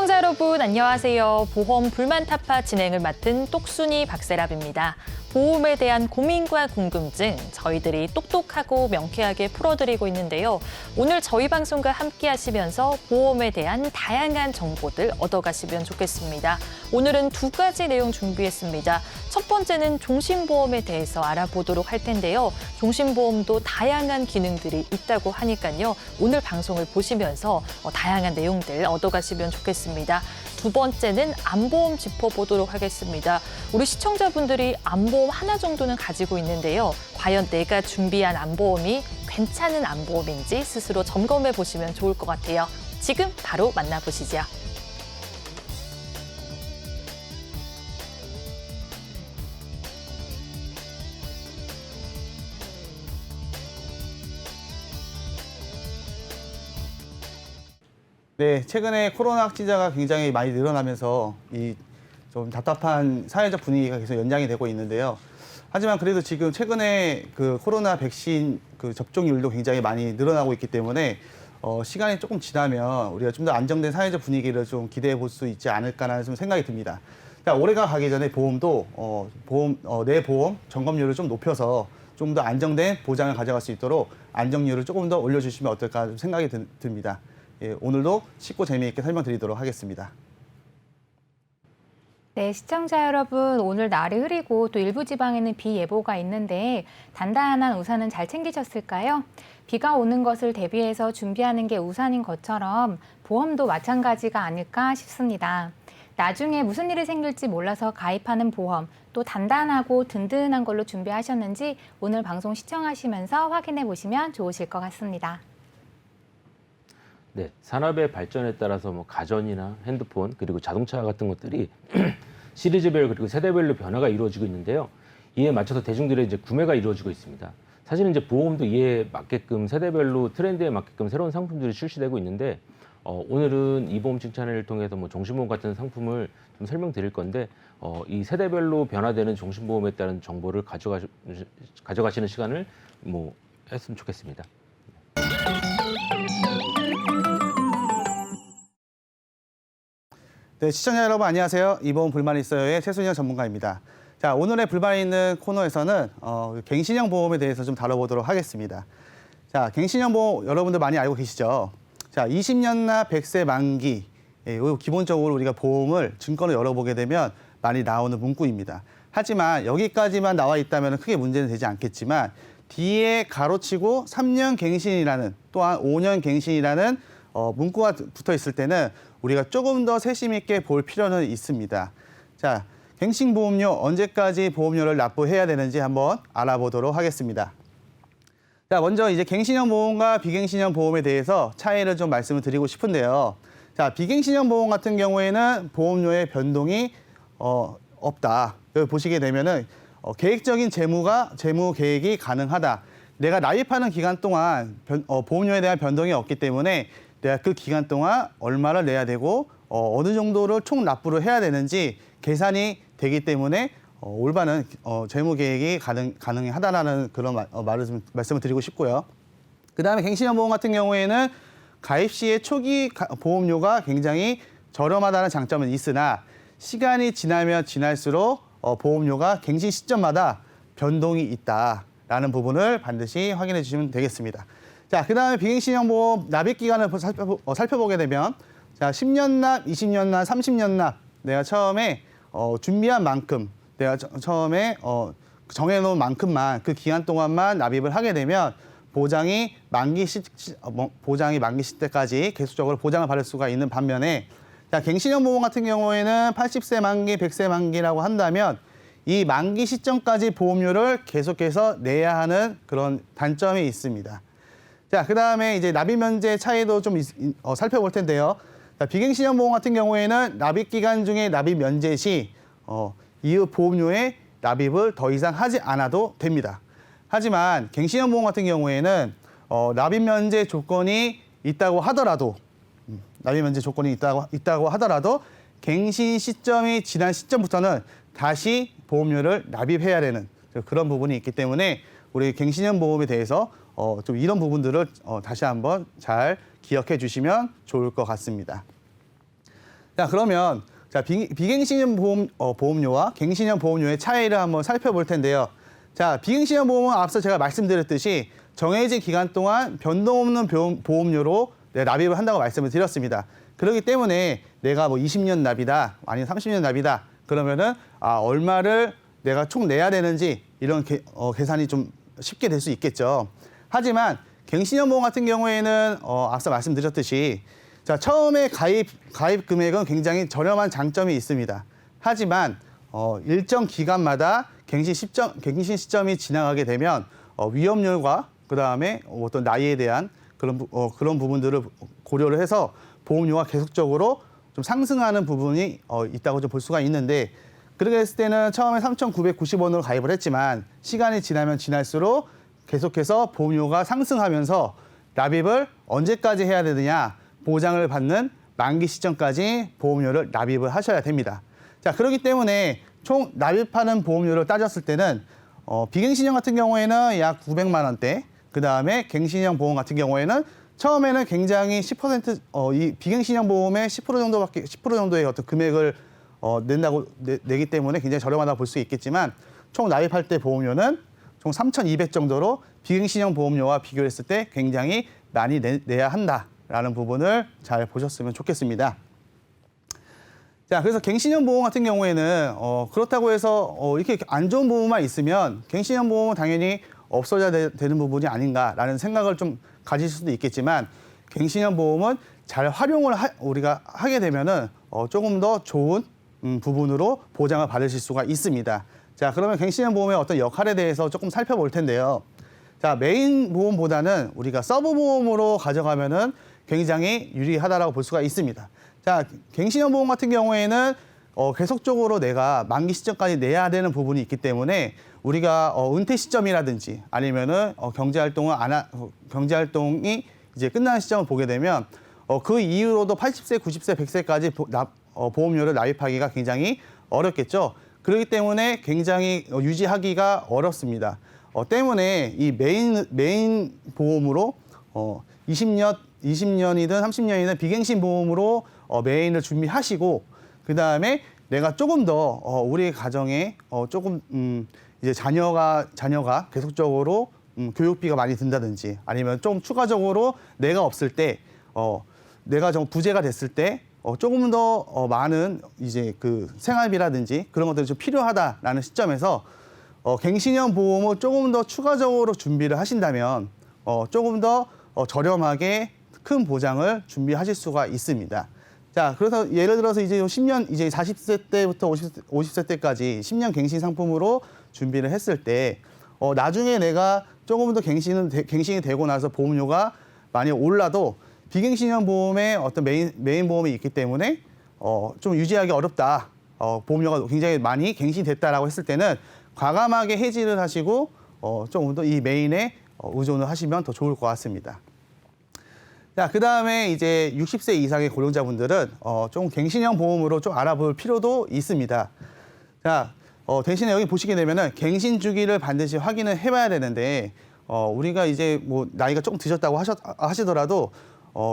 시청자 여러분 안녕하세요. 보험 불만 타파 진행을 맡은 똑순이 박세랍입니다. 보험에 대한 고민과 궁금증 저희들이 똑똑하고 명쾌하게 풀어드리고 있는데요. 오늘 저희 방송과 함께 하시면서 보험에 대한 다양한 정보들 얻어가시면 좋겠습니다. 오늘은 두 가지 내용 준비했습니다. 첫 번째는 종신보험에 대해서 알아보도록 할 텐데요. 종신보험도 다양한 기능들이 있다고 하니까요. 오늘 방송을 보시면서 다양한 내용들 얻어가시면 좋겠습니다. 두 번째는 안보험 짚어보도록 하겠습니다. 우리 시청자분들이 안보험 하나 정도는 가지고 있는데요. 과연 내가 준비한 안보험이 괜찮은 안보험인지 스스로 점검해 보시면 좋을 것 같아요. 지금 바로 만나보시죠. 네, 최근에 코로나 확진자가 굉장히 많이 늘어나면서 이 좀 답답한 사회적 분위기가 계속 연장이 되고 있는데요. 하지만 그래도 지금 최근에 그 코로나 백신 그 접종률도 굉장히 많이 늘어나고 있기 때문에 시간이 조금 지나면 우리가 좀 더 안정된 사회적 분위기를 좀 기대해 볼 수 있지 않을까라는 좀 생각이 듭니다. 자, 올해가 가기 전에 보험도 내 보험 점검률을 좀 높여서 좀 더 안정된 보장을 가져갈 수 있도록 안정률을 조금 더 올려주시면 어떨까 좀 생각이 듭니다. 예, 오늘도 쉽고 재미있게 설명드리도록 하겠습니다. 네, 시청자 여러분, 오늘 날이 흐리고 또 일부 지방에는 비 예보가 있는데 단단한 우산은 잘 챙기셨을까요? 비가 오는 것을 대비해서 준비하는 게 우산인 것처럼 보험도 마찬가지가 아닐까 싶습니다. 나중에 무슨 일이 생길지 몰라서 가입하는 보험, 또 단단하고 든든한 걸로 준비하셨는지 오늘 방송 시청하시면서 확인해 보시면 좋으실 것 같습니다. 네, 산업의 발전에 따라서 뭐 가전이나 핸드폰 그리고 자동차 같은 것들이 시리즈별 그리고 세대별로 변화가 이루어지고 있는데요. 이에 맞춰서 대중들의 이제 구매가 이루어지고 있습니다. 사실은 이제 보험도 이에 맞게끔 세대별로 트렌드에 맞게끔 새로운 상품들이 출시되고 있는데 오늘은 이보험 칭찬회를 통해서 뭐 종신보험 같은 상품을 좀 설명드릴 건데 이 세대별로 변화되는 종신보험에 따른 정보를 가져가시는 시간을 뭐 했으면 좋겠습니다. 네, 시청자 여러분 안녕하세요. 이보험 불만 있어요의 최순영 전문가입니다. 자, 오늘의 불만 있는 코너에서는 갱신형 보험에 대해서 좀 다뤄보도록 하겠습니다. 자, 갱신형 보험 여러분들 많이 알고 계시죠? 자, 20년나 100세 만기 기본적으로 우리가 보험을 증권을 열어보게 되면 많이 나오는 문구입니다. 하지만 여기까지만 나와 있다면 크게 문제는 되지 않겠지만 뒤에 가로치고 3년 갱신이라는 또한 5년 갱신이라는 문구가 붙어 있을 때는 우리가 조금 더 세심 있게 볼 필요는 있습니다. 자, 갱신보험료 언제까지 보험료를 납부해야 되는지 한번 알아보도록 하겠습니다. 자, 먼저 이제 갱신형 보험과 비갱신형 보험에 대해서 차이를 좀 말씀을 드리고 싶은데요. 자, 비갱신형 보험 같은 경우에는 보험료의 변동이 없다. 여기 보시게 되면은 계획적인 재무 계획이 가능하다. 내가 납입하는 기간 동안 보험료에 대한 변동이 없기 때문에 내가 그 기간 동안 얼마를 내야 되고 어느 정도를 총 납부를 해야 되는지 계산이 되기 때문에 올바른 재무 계획이 가능하다라는 그런 말씀을 드리고 싶고요. 그다음에 갱신형 보험 같은 경우에는 가입 시의 초기 보험료가 굉장히 저렴하다는 장점은 있으나 시간이 지나면 지날수록 보험료가 갱신 시점마다 변동이 있다라는 부분을 반드시 확인해 주시면 되겠습니다. 자, 그다음에 비갱신형 보험 납입 기간을 살펴보게 되면 자, 10년 납, 20년 납, 30년 납 내가 처음에 준비한 만큼 내가 처음에 정해놓은 만큼만 그 기간 동안만 납입을 하게 되면 보장이 만기 시때까지 계속적으로 보장을 받을 수가 있는 반면에 자, 갱신형 보험 같은 경우에는 80세 만기, 100세 만기라고 한다면 이 만기 시점까지 보험료를 계속해서 내야 하는 그런 단점이 있습니다. 자, 그다음에 이제 납입 면제 차이도 좀 살펴볼 텐데요. 자, 비갱신형 보험 같은 경우에는 납입 기간 중에 납입 면제 시 이후 보험료에 납입을 더 이상 하지 않아도 됩니다. 하지만 갱신형 보험 같은 경우에는 납입 면제 조건이 있다고 하더라도 갱신 시점이 지난 시점부터는 다시 보험료를 납입해야 되는 그런 부분이 있기 때문에 우리 갱신형 보험에 대해서 좀 이런 부분들을 다시 한번 잘 기억해 주시면 좋을 것 같습니다. 자, 그러면 자, 비갱신형 보험료와 갱신형 보험료의 차이를 한번 살펴볼 텐데요. 자, 비갱신형 보험은 앞서 제가 말씀드렸듯이 정해진 기간 동안 변동 없는 보험료로 납입을 한다고 말씀을 드렸습니다. 그렇기 때문에 내가 뭐 20년 납이다, 아니면 30년 납이다, 그러면은 얼마를 내가 총 내야 되는지 이런 계산이 좀 쉽게 될 수 있겠죠. 하지만 갱신형 보험 같은 경우에는 앞서 말씀드렸듯이 자, 처음에 가입 금액은 굉장히 저렴한 장점이 있습니다. 하지만 일정 기간마다 갱신 시점이 지나가게 되면 위험률과 그다음에 어떤 나이에 대한 그런 부분들을 고려를 해서 보험료가 계속적으로 좀 상승하는 부분이 있다고 좀 볼 수가 있는데, 그렇게 했을 때는 처음에 3,990원으로 가입을 했지만 시간이 지나면 지날수록 계속해서 보험료가 상승하면서 납입을 언제까지 해야 되느냐, 보장을 받는 만기 시점까지 보험료를 납입을 하셔야 됩니다. 자, 그렇기 때문에 총 납입하는 보험료를 따졌을 때는 비갱신형 같은 경우에는 약 900만 원대, 그다음에 갱신형 보험 같은 경우에는 처음에는 굉장히 10% 이 비갱신형 보험의 10% 정도의 어떤 금액을 내기 때문에 굉장히 저렴하다고 볼 수 있겠지만, 총 납입할 때 보험료는 총 3,200 정도로 비갱신형 보험료와 비교했을 때 굉장히 많이 내야 한다라는 부분을 잘 보셨으면 좋겠습니다. 자, 그래서 갱신형 보험 같은 경우에는 그렇다고 해서 이렇게 안 좋은 부분만 있으면 갱신형 보험은 당연히 없어져야 되는 부분이 아닌가라는 생각을 좀 가질 수도 있겠지만, 갱신형 보험은 잘 활용을 우리가 하게 되면은 조금 더 좋은 부분으로 보장을 받으실 수가 있습니다. 자, 그러면 갱신형 보험의 어떤 역할에 대해서 조금 살펴볼 텐데요. 자, 메인 보험보다는 우리가 서브 보험으로 가져가면은 굉장히 유리하다라고 볼 수가 있습니다. 자, 갱신형 보험 같은 경우에는 계속적으로 내가 만기 시점까지 내야 되는 부분이 있기 때문에 우리가 은퇴 시점이라든지 아니면은 경제활동이 이제 끝나는 시점을 보게 되면 그 이후로도 80세, 90세, 100세까지 보험료를 납입하기가 굉장히 어렵겠죠. 그렇기 때문에 굉장히 유지하기가 어렵습니다. 때문에 이 메인 보험으로 20년이든 30년이든 비갱신 보험으로 메인을 준비하시고, 그 다음에 내가 조금 더 우리 가정에 조금 이제 자녀가 계속적으로 교육비가 많이 든다든지 아니면 좀 추가적으로 내가 없을 때 내가 좀 부재가 됐을 때 조금 더 많은 이제 그 생활비라든지 그런 것들이 좀 필요하다라는 시점에서 갱신형 보험을 조금 더 추가적으로 준비를 하신다면 조금 더 저렴하게 큰 보장을 준비하실 수가 있습니다. 자, 그래서 예를 들어서 이제 10년, 이제 40세 때부터 50세 때까지 10년 갱신 상품으로 준비를 했을 때 나중에 내가 조금 더 갱신이 되고 나서 보험료가 많이 올라도 비갱신형 보험에 어떤 메인 보험이 있기 때문에 좀 유지하기 어렵다. 보험료가 굉장히 많이 갱신됐다라고 했을 때는 과감하게 해지를 하시고 조금 더 이 메인에 의존을 하시면 더 좋을 것 같습니다. 자, 그 다음에 이제 60세 이상의 고령자분들은 좀 갱신형 보험으로 좀 알아볼 필요도 있습니다. 자, 대신에 여기 보시게 되면은 갱신 주기를 반드시 확인을 해봐야 되는데 우리가 이제 뭐 나이가 조금 드셨다고 하시더라도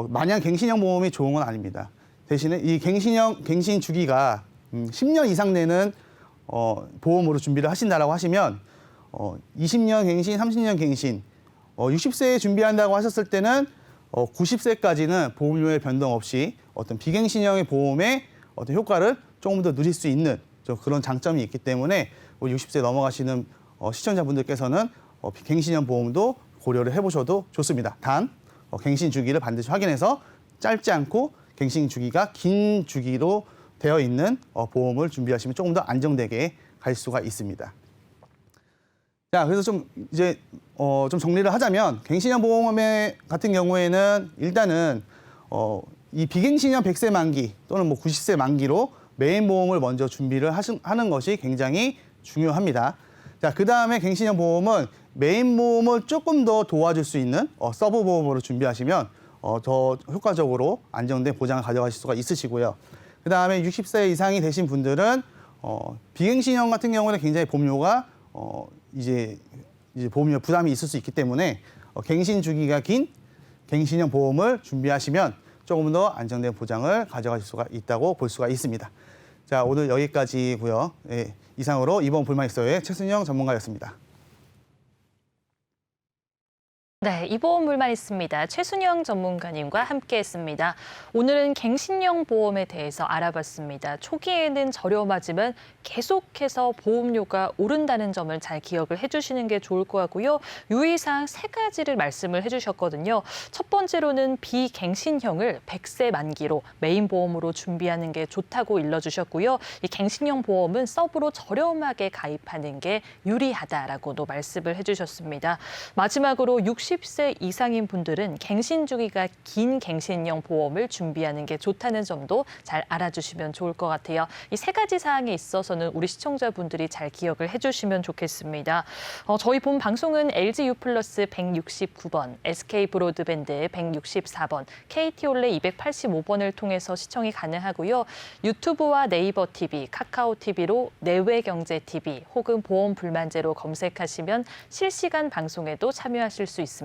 마냥 갱신형 보험이 좋은 건 아닙니다. 대신에 이 갱신 주기가 10년 이상 내는 보험으로 준비를 하신다라고 하시면 20년 갱신, 30년 갱신, 60세에 준비한다고 하셨을 때는 90세까지는 보험료의 변동 없이 어떤 비갱신형의 보험의 어떤 효과를 조금 더 누릴 수 있는 그런 장점이 있기 때문에 60세 넘어가시는 시청자분들께서는 갱신형 보험도 고려를 해보셔도 좋습니다. 단 갱신 주기를 반드시 확인해서 짧지 않고 갱신 주기가 긴 주기로 되어 있는 보험을 준비하시면 조금 더 안정되게 갈 수가 있습니다. 자, 그래서 좀 이제 좀 정리를 하자면 갱신형 보험 같은 경우에는 일단은 이 비갱신형 100세 만기 또는 뭐 90세 만기로 메인 보험을 먼저 준비를 하는 것이 굉장히 중요합니다. 자, 그 다음에 갱신형 보험은 메인 보험을 조금 더 도와줄 수 있는 서브 보험으로 준비하시면 더 효과적으로 안정된 보장을 가져가실 수가 있으시고요. 그 다음에 60세 이상이 되신 분들은 비갱신형 같은 경우는 굉장히 보험료가 이제 보험료 부담이 있을 수 있기 때문에 갱신 주기가 긴 갱신형 보험을 준비하시면 조금 더 안정된 보장을 가져가실 수가 있다고 볼 수가 있습니다. 자, 오늘 여기까지고요. 예, 이상으로 이번 불만 있어요의 최순영 전문가였습니다. 네, 이보험물만 있습니다. 최순영 전문가님과 함께했습니다. 오늘은 갱신형 보험에 대해서 알아봤습니다. 초기에는 저렴하지만 계속해서 보험료가 오른다는 점을 잘 기억을 해주시는 게 좋을 것 같고요. 유의사항 3가지를 말씀을 해주셨거든요. 첫 번째로는 비갱신형을 100세 만기로 메인 보험으로 준비하는 게 좋다고 일러주셨고요. 이 갱신형 보험은 서브로 저렴하게 가입하는 게 유리하다라고도 말씀을 해주셨습니다. 마지막으로 60세 이상인 분들은 갱신 주기가 긴 갱신형 보험을 준비하는 게 좋다는 점도 잘 알아주시면 좋을 것 같아요. 이 3가지 사항에 있어서는 우리 시청자분들이 잘 기억을 해주시면 좋겠습니다. 저희 본 방송은 LG U+ 169번, SK 브로드밴드 164번, KT 올레 285번을 통해서 시청이 가능하고요. 유튜브와 네이버 TV, 카카오 TV로 내외경제TV 혹은 보험불만제로 검색하시면 실시간 방송에도 참여하실 수 있습니다.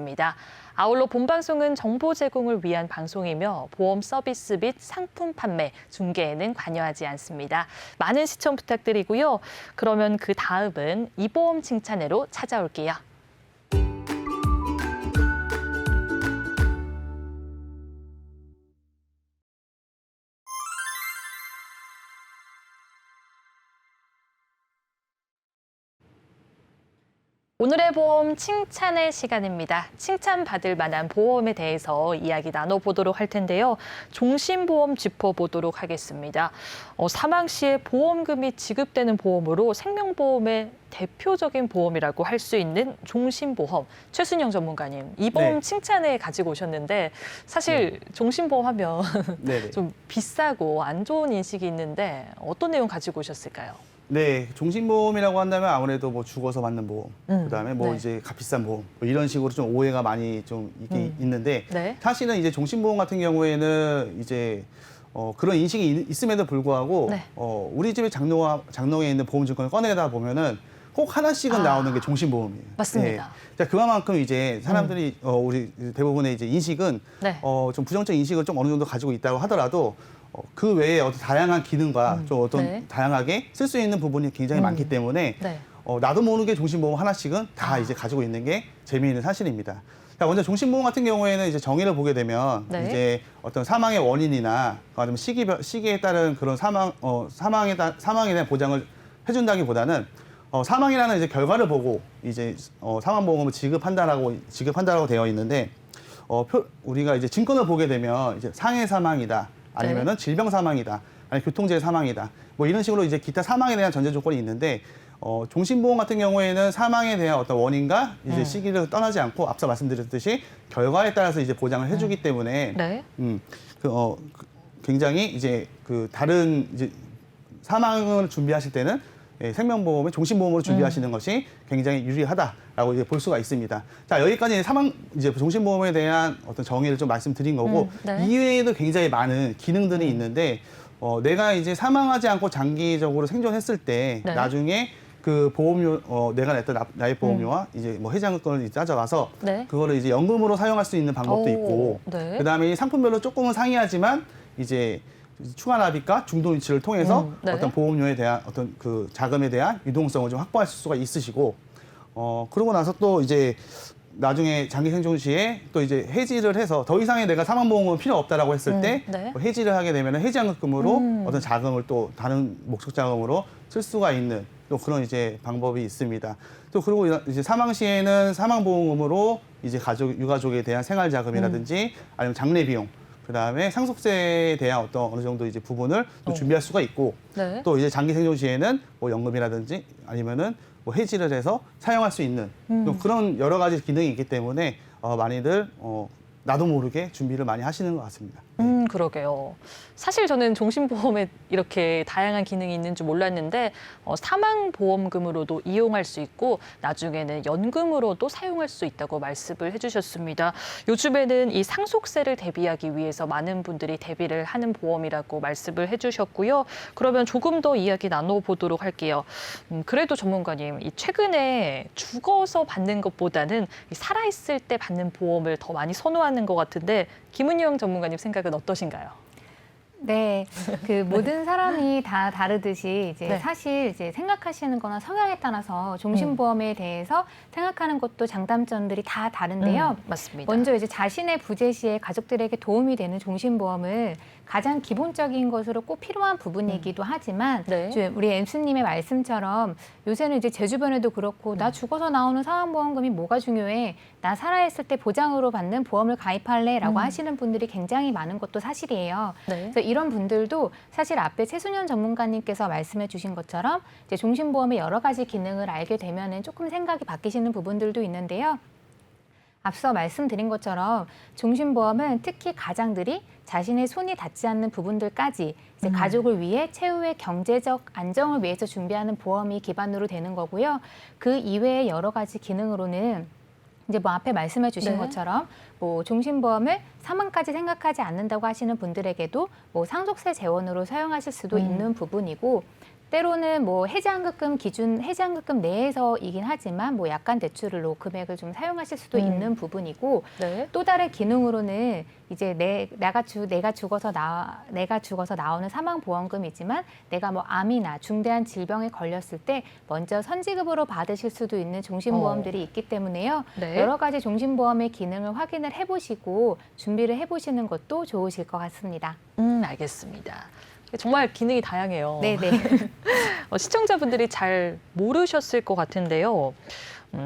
아울러 본 방송은 정보 제공을 위한 방송이며 보험 서비스 및 상품 판매, 중개에는 관여하지 않습니다. 많은 시청 부탁드리고요. 그러면 그 다음은 이보험 칭찬회로 찾아올게요. 오늘의 보험 칭찬의 시간입니다. 칭찬받을 만한 보험에 대해서 이야기 나눠보도록 할 텐데요. 종신보험 짚어보도록 하겠습니다. 사망 시에 보험금이 지급되는 보험으로 생명보험의 대표적인 보험이라고 할 수 있는 종신보험. 최순영 전문가님, 이 보험 네. 칭찬회 가지고 오셨는데 사실 종신보험 하면 네네. 좀 비싸고 안 좋은 인식이 있는데 어떤 내용 가지고 오셨을까요? 네, 종신보험이라고 한다면 아무래도 뭐 죽어서 받는 보험, 그다음에 뭐 네. 이제 값비싼 보험 뭐 이런 식으로 좀 오해가 많이 좀 있는데 네. 사실은 이제 종신보험 같은 경우에는 이제 그런 인식이 있음에도 불구하고 네. 우리 집에 장롱에 있는 보험증권을 꺼내다 보면은 꼭 하나씩은 나오는 게 종신보험이에요. 맞습니다. 네. 자, 그만큼 이제 사람들이 우리 대부분의 이제 인식은 네. 좀 부정적 인식을 좀 어느 정도 가지고 있다고 하더라도 그 외에 어떤 다양한 기능과 좀 어떤 네. 다양하게 쓸 수 있는 부분이 굉장히 많기 때문에 네. 나도 모르게 종신보험 하나씩은 다 이제 가지고 있는 게 재미있는 사실입니다. 자, 먼저 종신보험 같은 경우에는 이제 정의를 보게 되면 네. 이제 어떤 사망의 원인이나 아니면 시기에 따른 그런 사망에 대한 보장을 해준다기보다는 사망이라는 이제 결과를 보고 이제 사망보험을 지급한다라고 되어 있는데 우리가 이제 증권을 보게 되면 이제 상해 사망이다. 아니면은 질병 사망이다, 아니 교통재해 사망이다, 뭐 이런 식으로 이제 기타 사망에 대한 전제 조건이 있는데 종신보험 같은 경우에는 사망에 대한 어떤 원인과 이제 시기를 떠나지 않고 앞서 말씀드렸듯이 결과에 따라서 이제 보장을 해주기 때문에 네. 굉장히 이제 다른 이제 사망을 준비하실 때는 생명보험을 종신보험으로 준비하시는 것이 굉장히 유리하다라고 이제 볼 수가 있습니다. 자, 여기까지 이제 종신보험에 대한 어떤 정의를 좀 말씀드린 거고 네. 이외에도 굉장히 많은 기능들이 있는데 내가 이제 사망하지 않고 장기적으로 생존했을 때 네. 나중에 그 보험료 내가 냈던 나입 보험료와 이제 뭐 해장권을 따져가서 네. 그거를 이제 연금으로 사용할 수 있는 방법도 오, 있고 네. 그다음에 이 상품별로 조금은 상이하지만 이제 추가 납입과 중도 인치를 통해서 네. 어떤 보험료에 대한 어떤 그 자금에 대한 유동성을 좀 확보하실 수가 있으시고 그러고 나서 또 이제 나중에 장기 생존 시에 또 이제 해지를 해서 더 이상의 내가 사망보험은 필요 없다라고 했을 때 네. 해지를 하게 되면 해지환급금으로 어떤 자금을 또 다른 목적 자금으로 쓸 수가 있는 또 그런 이제 방법이 있습니다. 또 그리고 이제 사망 시에는 사망보험으로 이제 유가족에 대한 생활 자금이라든지 아니면 장례 비용 그다음에 상속세에 대한 어떤 어느 정도 이제 부분을 또 준비할 수가 있고 네. 또 이제 장기 생존 시에는 뭐 연금이라든지 아니면은 뭐 해지를 해서 사용할 수 있는 또 그런 여러 가지 기능이 있기 때문에 많이들 나도 모르게 준비를 많이 하시는 것 같습니다. 그러게요. 사실 저는 종신보험에 이렇게 다양한 기능이 있는 줄 몰랐는데 사망보험금으로도 이용할 수 있고 나중에는 연금으로도 사용할 수 있다고 말씀을 해주셨습니다. 요즘에는 이 상속세를 대비하기 위해서 많은 분들이 대비를 하는 보험이라고 말씀을 해주셨고요. 그러면 조금 더 이야기 나눠보도록 할게요. 그래도 전문가님, 이 최근에 죽어서 받는 것보다는 이 살아있을 때 받는 보험을 더 많이 선호하는 것 같은데 김은영 전문가님 생각은 어떠신가요? 네, 그 모든 사람이 다 다르듯이 이제 네. 사실 이제 생각하시는 거나 성향에 따라서 종신보험에 대해서 생각하는 것도 장단점들이 다 다른데요. 맞습니다. 먼저 이제 자신의 부재 시에 가족들에게 도움이 되는 종신보험을 가장 기본적인 것으로 꼭 필요한 부분이기도 하지만 네. 지금 우리 엠스님의 말씀처럼 요새는 이제 제 주변에도 그렇고 나 죽어서 나오는 사망보험금이 뭐가 중요해? 나 살아있을 때 보장으로 받는 보험을 가입할래라고 하시는 분들이 굉장히 많은 것도 사실이에요. 네. 그래서 이런 분들도 사실 앞에 최순현 전문가님께서 말씀해 주신 것처럼 이제 종신보험의 여러 가지 기능을 알게 되면은 조금 생각이 바뀌시는 부분들도 있는데요. 앞서 말씀드린 것처럼 종신보험은 특히 가장들이 자신의 손이 닿지 않는 부분들까지 이제 가족을 위해 최후의 경제적 안정을 위해서 준비하는 보험이 기반으로 되는 거고요. 그 이외의 여러 가지 기능으로는 이제 뭐 앞에 말씀해 주신 네. 것처럼 뭐 종신보험을 사망까지 생각하지 않는다고 하시는 분들에게도 뭐 상속세 재원으로 사용하실 수도 있는 부분이고 때로는 뭐 해지환급금 기준 해지환급금 내에서이긴 하지만 뭐 약관 대출로 금액을 좀 사용하실 수도 있는 부분이고 네. 또 다른 기능으로는 이제 내가 죽어서 나오는 사망보험금이지만 내가 뭐 암이나 중대한 질병에 걸렸을 때 먼저 선지급으로 받으실 수도 있는 종신보험들이 있기 때문에요. 네. 여러 가지 종신보험의 기능을 확인을 해보시고 준비를 해보시는 것도 좋으실 것 같습니다. 알겠습니다. 정말 기능이 다양해요. 네네. 시청자분들이 잘 모르셨을 것 같은데요.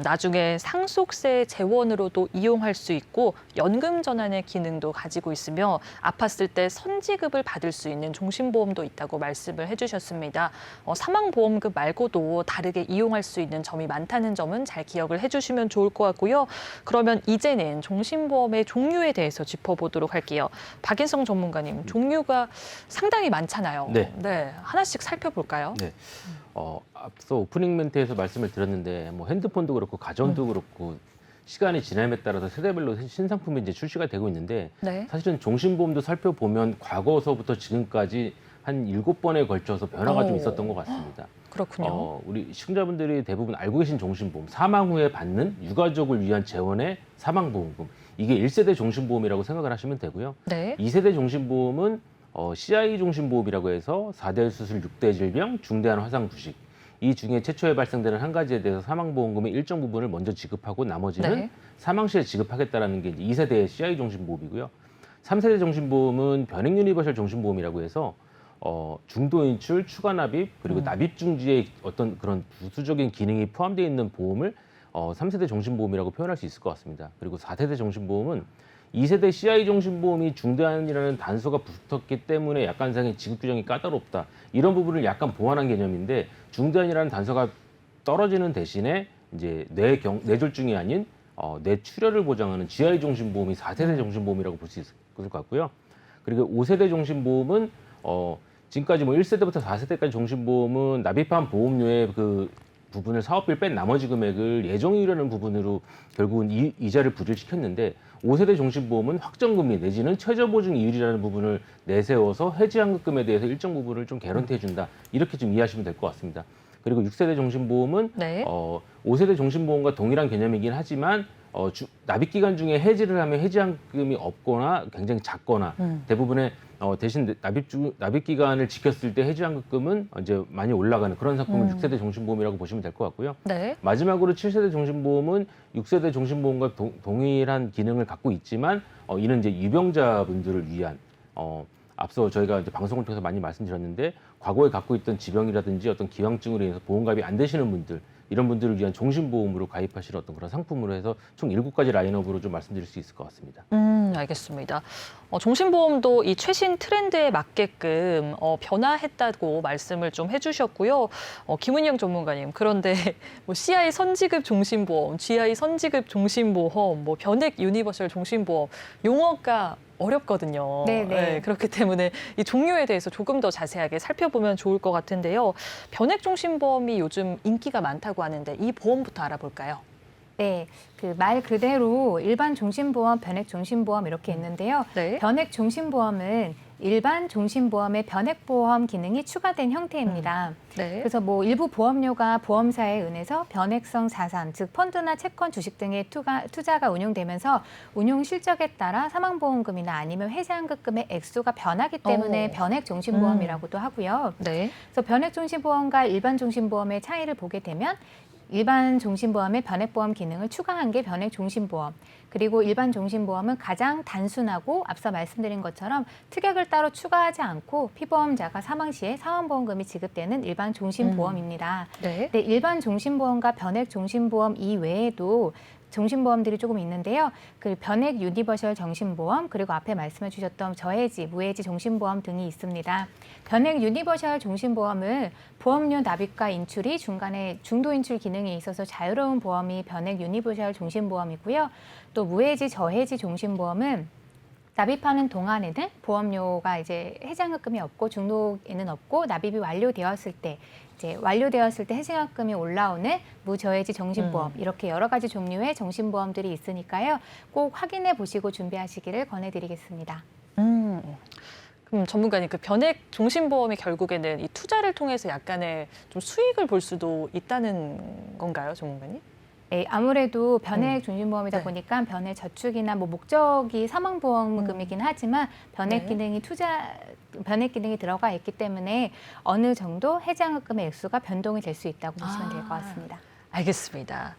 나중에 상속세 재원으로도 이용할 수 있고 연금 전환의 기능도 가지고 있으며 아팠을 때 선지급을 받을 수 있는 종신보험도 있다고 말씀을 해주셨습니다. 사망보험금 말고도 다르게 이용할 수 있는 점이 많다는 점은 잘 기억을 해주시면 좋을 것 같고요. 그러면 이제는 종신보험의 종류에 대해서 짚어보도록 할게요. 박인성 전문가님, 종류가 상당히 많잖아요. 네. 하나씩 살펴볼까요? 네. 앞서 오프닝 멘트에서 말씀을 드렸는데 뭐 핸드폰도 그렇고 가전도 그렇고 시간이 지남에 따라서 세대별로 신상품이 이제 출시가 되고 있는데 네. 사실은 종신보험도 살펴보면 과거서부터 지금까지 한 7번에 걸쳐서 변화가 좀 있었던 것 같습니다. 그렇군요. 우리 시청자분들이 대부분 알고 계신 종신보험, 사망 후에 받는 유가족을 위한 재원의 사망보험금. 이게 1세대 종신보험이라고 생각을 하시면 되고요. 네. 2세대 종신보험은 CI 종신보험이라고 해서 4대 수술, 6대 질병, 중대한 화상 부식. 이 중에 최초에 발생되는 한 가지에 대해서 사망보험금의 일정 부분을 먼저 지급하고 나머지는 네. 사망 시에 지급하겠다라는 게 이제 2세대의 CI 종신보험이고요. 3세대 종신보험은 변액 유니버셜 종신보험이라고 해서 중도 인출, 추가 납입, 그리고 납입 중지의 어떤 그런 부수적인 기능이 포함되어 있는 보험을 3세대 종신보험이라고 표현할 수 있을 것 같습니다. 그리고 4세대 종신보험은 2세대 CI 종신보험이 중대한이라는 단서가 붙었기 때문에 약관상의 지급 규정이 까다롭다. 이런 부분을 약간 보완한 개념인데 중대한이라는 단서가 떨어지는 대신에 이제 뇌졸중이 아닌 뇌출혈을 보장하는 GI 종신보험이 4세대 종신보험이라고 볼 수 있을 것 같고요. 그리고 5세대 종신보험은 지금까지 뭐 1세대부터 4세대까지 종신보험은 납입한 보험료의 그 부분을 사업비를 뺀 나머지 금액을 예정이율이라는 부분으로 결국은 이자를 부과시켰는데 5세대 종신보험은 확정금리 내지는 최저보증 이율이라는 부분을 내세워서 해지환급금에 대해서 일정 부분을 좀 개런티해준다. 이렇게 좀 이해하시면 될 것 같습니다. 그리고 6세대 종신보험은 네. 5세대 종신보험과 동일한 개념이긴 하지만 납입기간 중에 해지를 하면 해지환급금이 없거나 굉장히 작거나 대부분의 대신 납입기간을 지켰을 때 해지환급금은 이제 많이 올라가는 그런 상품을 6세대 종신보험이라고 보시면 될 것 같고요. 네. 마지막으로 7세대 종신보험은 6세대 종신보험과 동일한 기능을 갖고 있지만 이는 이제 유병자분들을 위한 앞서 저희가 이제 방송을 통해서 많이 말씀드렸는데 과거에 갖고 있던 지병이라든지 어떤 기왕증으로 인해서 보험가입이 안 되시는 분들 이런 분들을 위한 종신보험으로 가입하실 어떤 그런 상품으로 해서 총 7가지 라인업으로 좀 말씀드릴 수 있을 것 같습니다. 알겠습니다. 종신보험도 이 최신 트렌드에 맞게끔 변화했다고 말씀을 좀 해주셨고요. 김은영 전문가님, 그런데 뭐 CI 선지급 종신보험, GI 선지급 종신보험, 뭐 변액 유니버셜 종신보험 용어가 어렵거든요. 네네. 네, 그렇기 때문에 이 종류에 대해서 조금 더 자세하게 살펴보면 좋을 것 같은데요. 변액 종신보험이 요즘 인기가 많다고 하는데 이 보험부터 알아볼까요? 네, 그 말 그대로 일반 종신보험, 변액 종신보험 이렇게 있는데요. 네. 변액 종신보험은 일반 종신보험의 변액보험 기능이 추가된 형태입니다. 네. 그래서 뭐 일부 보험료가 보험사에 은해서 변액성 자산, 즉 펀드나 채권, 주식 등의 투자가 운용되면서 운용 실적에 따라 사망보험금이나 아니면 해지환급금의 액수가 변하기 때문에 변액종신보험이라고도 하고요. 네. 그래서 변액종신보험과 일반 종신보험의 차이를 보게 되면 일반 종신보험의 변액보험 기능을 추가한 게 변액종신보험. 그리고 일반 종신보험은 가장 단순하고 앞서 말씀드린 것처럼 특약을 따로 추가하지 않고 피보험자가 사망 시에 사망보험금이 지급되는 일반 종신보험입니다. 네. 네, 일반 종신보험과 변액종신보험 이외에도 종신보험들이 조금 있는데요. 그 변액 유니버셜 정신보험 그리고 앞에 말씀해 주셨던 저해지, 무해지 종신보험 등이 있습니다. 변액 유니버셜 종신보험은 보험료 납입과 인출이 중간에 중도 인출 기능이 있어서 자유로운 보험이 변액 유니버셜 종신보험이고요. 또 무해지, 저해지 종신보험은 납입하는 동안에는 보험료가 이제 해지환급금이 없고 중도에는 없고 납입이 완료되었을 때 해지환급금이 올라오는 무저해지 정신보험 이렇게 여러 가지 종류의 정신보험들이 있으니까요. 꼭 확인해 보시고 준비하시기를 권해드리겠습니다. 그럼 전문가님, 그 변액 종신보험이 결국에는 이 투자를 통해서 약간의 좀 수익을 볼 수도 있다는 건가요, 전문가님? 네, 아무래도 변액 종신보험이다 네. 보니까 변액 저축이나 뭐 목적이 사망보험금이긴 하지만 변액 네. 변액 기능이 들어가 있기 때문에 어느 정도 해지환급금의 액수가 변동이 될 수 있다고 보시면 될 것 같습니다. 알겠습니다.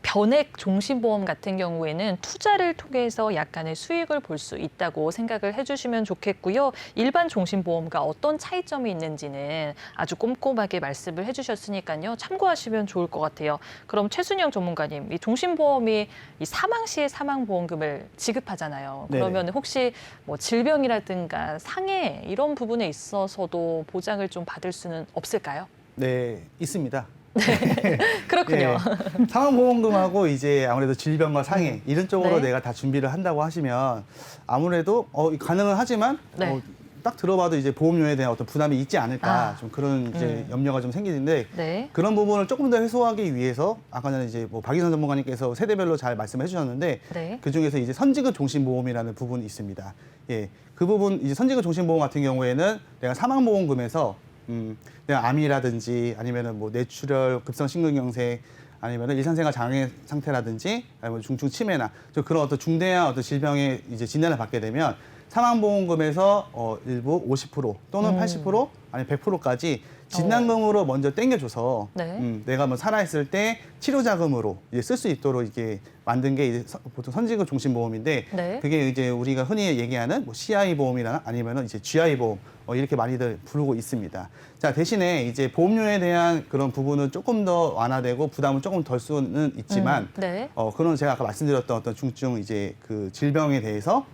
변액 종신보험 같은 경우에는 투자를 통해서 약간의 수익을 볼 수 있다고 생각을 해주시면 좋겠고요. 일반 종신보험과 어떤 차이점이 있는지는 아주 꼼꼼하게 말씀을 해주셨으니까요. 참고하시면 좋을 것 같아요. 그럼 최순영 전문가님, 이 종신보험이 이 사망 시에 사망보험금을 지급하잖아요. 네네. 그러면 혹시 뭐 질병이라든가 상해 이런 부분에 있어서도 보장을 좀 받을 수는 없을까요? 네, 있습니다. 그렇군요. 예, 사망보험금하고 이제 아무래도 질병과 상해 이런 쪽으로 네. 내가 다 준비를 한다고 하시면 아무래도 가능은 하지만 네. 딱 들어봐도 이제 보험료에 대한 어떤 부담이 있지 않을까 아. 좀 그런 이제 염려가 좀 생기는데 네. 그런 부분을 조금 더 해소하기 위해서 아까 전에 이제 뭐 박인선 전문가님께서 세대별로 잘 말씀해 주셨는데 네. 그 중에서 이제 선지급 종신보험이라는 부분이 있습니다. 예, 그 부분 이제 선지급 종신보험 같은 경우에는 내가 사망보험금에서 내가 암이라든지 아니면은 뭐 뇌출혈, 급성 심근경색 아니면은 일상생활 장애 상태라든지 아니면 중증 치매나 좀 그런 어떤 중대한 어떤 질병의 이제 진단을 받게 되면 사망보험금에서 일부 50% 또는 80% 아니 100%까지 진단금으로 먼저 땡겨줘서 네. 내가 뭐 살아있을 때 치료자금으로 쓸 수 있도록 이게 만든 게 이제 보통 선지급 종신보험인데 네. 그게 이제 우리가 흔히 얘기하는 뭐 CI 보험이나 아니면은 이제 GI 보험 이렇게 많이들 부르고 있습니다. 자 대신에 이제 보험료에 대한 그런 부분은 조금 더 완화되고 부담은 조금 덜 수는 있지만 네. 그런 제가 아까 말씀드렸던 어떤 중증 이제 그 질병에 대해서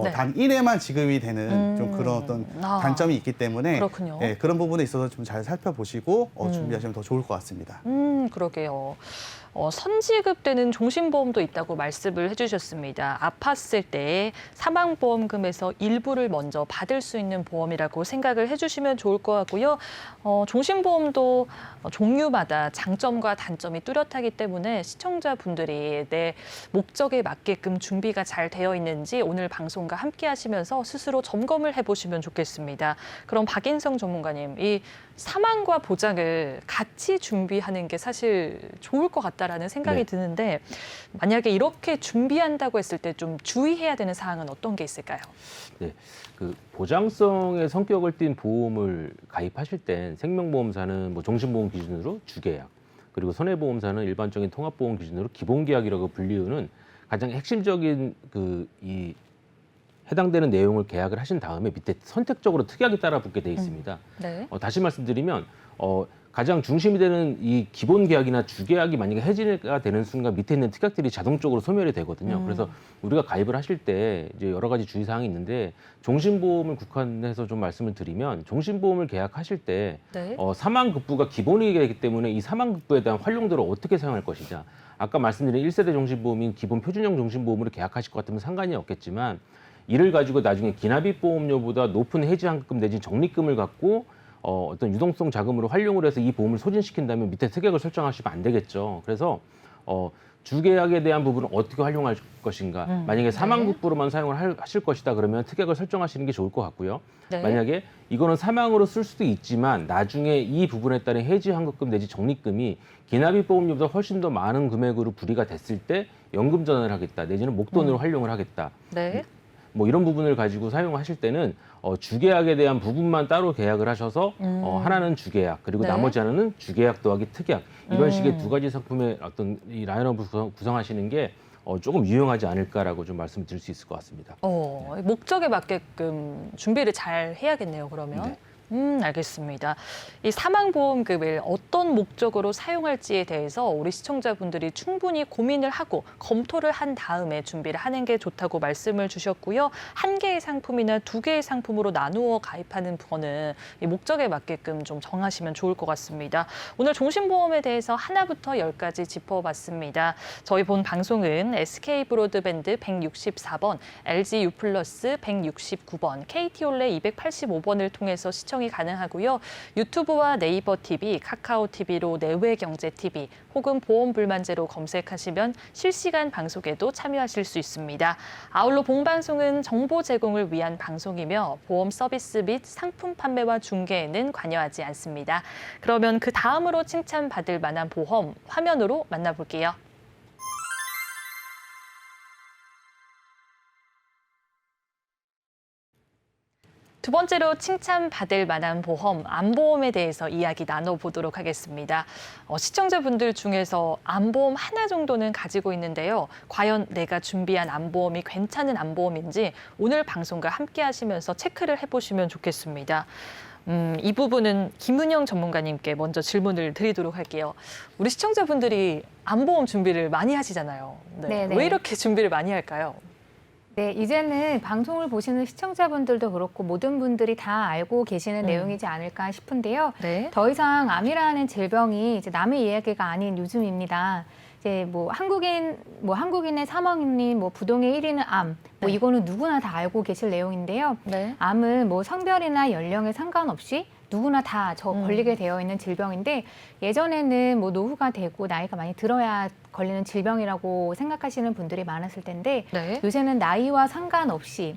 네. 단 1회만 지급이 되는 좀 그런 어떤 단점이 있기 때문에 그렇군요. 예, 그런 부분에 있어서 좀 잘 살펴보시고 준비하시면 더 좋을 것 같습니다. 그러게요. 선지급되는 종신보험도 있다고 말씀을 해주셨습니다. 아팠을 때 사망보험금에서 일부를 먼저 받을 수 있는 보험이라고 생각을 해주시면 좋을 것 같고요. 종신보험도 종류마다 장점과 단점이 뚜렷하기 때문에 시청자분들이 내 목적에 맞게끔 준비가 잘 되어 있는지 오늘 방송과 함께 하시면서 스스로 점검을 해보시면 좋겠습니다. 그럼 박인성 전문가님, 이 사망과 보장을 같이 준비하는 게 사실 좋을 것 같다라는 생각이 네. 드는데 만약에 이렇게 준비한다고 했을 때 좀 주의해야 되는 사항은 어떤 게 있을까요? 네, 그 보장성의 성격을 띤 보험을 가입하실 땐 생명보험사는 뭐 종신보험 기준으로 주계약, 그리고 손해보험사는 일반적인 통합보험 기준으로 기본계약이라고 불리우는 가장 핵심적인 이 해당되는 내용을 계약을 하신 다음에 밑에 선택적으로 특약이 따라 붙게 돼 있습니다. 네. 다시 말씀드리면 가장 중심이 되는 이 기본 계약이나 주계약이 만약에 해지가 되는 순간 밑에 있는 특약들이 자동적으로 소멸이 되거든요. 그래서 우리가 가입을 하실 때 이제 여러 가지 주의사항이 있는데 종신보험을 국한해서 좀 말씀을 드리면 종신보험을 계약하실 때 네. 사망급부가 기본이 되기 때문에 이 사망급부에 대한 활용도를 어떻게 사용할 것이냐. 아까 말씀드린 1세대 종신보험인 기본 표준형 종신보험으로 계약하실 것 같으면 상관이 없겠지만 이를 가지고 나중에 기납입 보험료보다 높은 해지환급금 내지 적립금을 갖고 어떤 유동성 자금으로 활용을 해서 이 보험을 소진시킨다면 밑에 특약을 설정하시면 안 되겠죠. 그래서 주계약에 대한 부분은 어떻게 활용할 것인가. 만약에 사망국부로만 사용을 하실 것이다 그러면 특약을 설정하시는 게 좋을 것 같고요. 네. 만약에 이거는 사망으로 쓸 수도 있지만 나중에 이 부분에 따른 해지 환급금 내지 적립금이 기납입 보험료보다 훨씬 더 많은 금액으로 부리가 됐을 때 연금 전환을 하겠다 내지는 목돈으로 활용을 하겠다. 네. 뭐 이런 부분을 가지고 사용하실 때는 주계약에 대한 부분만 따로 계약을 하셔서 하나는 주계약 그리고 네. 나머지 하나는 주계약 더하기 특약 이런 식의 두 가지 상품의 어떤 이 라인업을 구성하시는 게 조금 유용하지 않을까라고 좀 말씀드릴 수 있을 것 같습니다. 목적에 맞게끔 준비를 잘 해야겠네요, 그러면. 네. 알겠습니다. 이 사망보험금을 어떤 목적으로 사용할지에 대해서 우리 시청자분들이 충분히 고민을 하고 검토를 한 다음에 준비를 하는 게 좋다고 말씀을 주셨고요. 한 개의 상품이나 두 개의 상품으로 나누어 가입하는 거는 이 목적에 맞게끔 좀 정하시면 좋을 것 같습니다. 오늘 종신보험에 대해서 하나부터 10까지 짚어봤습니다. 저희 본 방송은 SK브로드밴드 164번, LG U+, 169번, KT올레 285번을 통해서 시청이 가능하고요. 유튜브와 네이버 TV, 카카오 TV로 내외경제 TV 혹은 보험불만제로 검색하시면 실시간 방송에도 참여하실 수 있습니다. 아울러 본방송은 정보 제공을 위한 방송이며 보험 서비스 및 상품 판매와 중개에는 관여하지 않습니다. 그러면 그 다음으로 칭찬받을 만한 보험 화면으로 만나볼게요. 두 번째로 칭찬받을 만한 보험, 암보험에 대해서 이야기 나눠보도록 하겠습니다. 시청자분들 중에서 암보험 하나 정도는 가지고 있는데요. 과연 내가 준비한 암보험이 괜찮은 암보험인지 오늘 방송과 함께 하시면서 체크를 해보시면 좋겠습니다. 이 부분은 김은영 전문가님께 먼저 질문을 드리도록 할게요. 우리 시청자분들이 암보험 준비를 많이 하시잖아요. 네네. 왜 이렇게 준비를 많이 할까요? 네, 이제는 방송을 보시는 시청자분들도 그렇고 모든 분들이 다 알고 계시는 내용이지 않을까 싶은데요. 네. 더 이상 암이라는 질병이 이제 남의 이야기가 아닌 요즘입니다. 이제 한국인의 사망률이 부동의 1위는 암, 네. 이거는 누구나 다 알고 계실 내용인데요. 네. 암은 성별이나 연령에 상관없이 누구나 다 걸리게 되어 있는 질병인데 예전에는 노후가 되고 나이가 많이 들어야 걸리는 질병이라고 생각하시는 분들이 많았을 텐데 네. 요새는 나이와 상관없이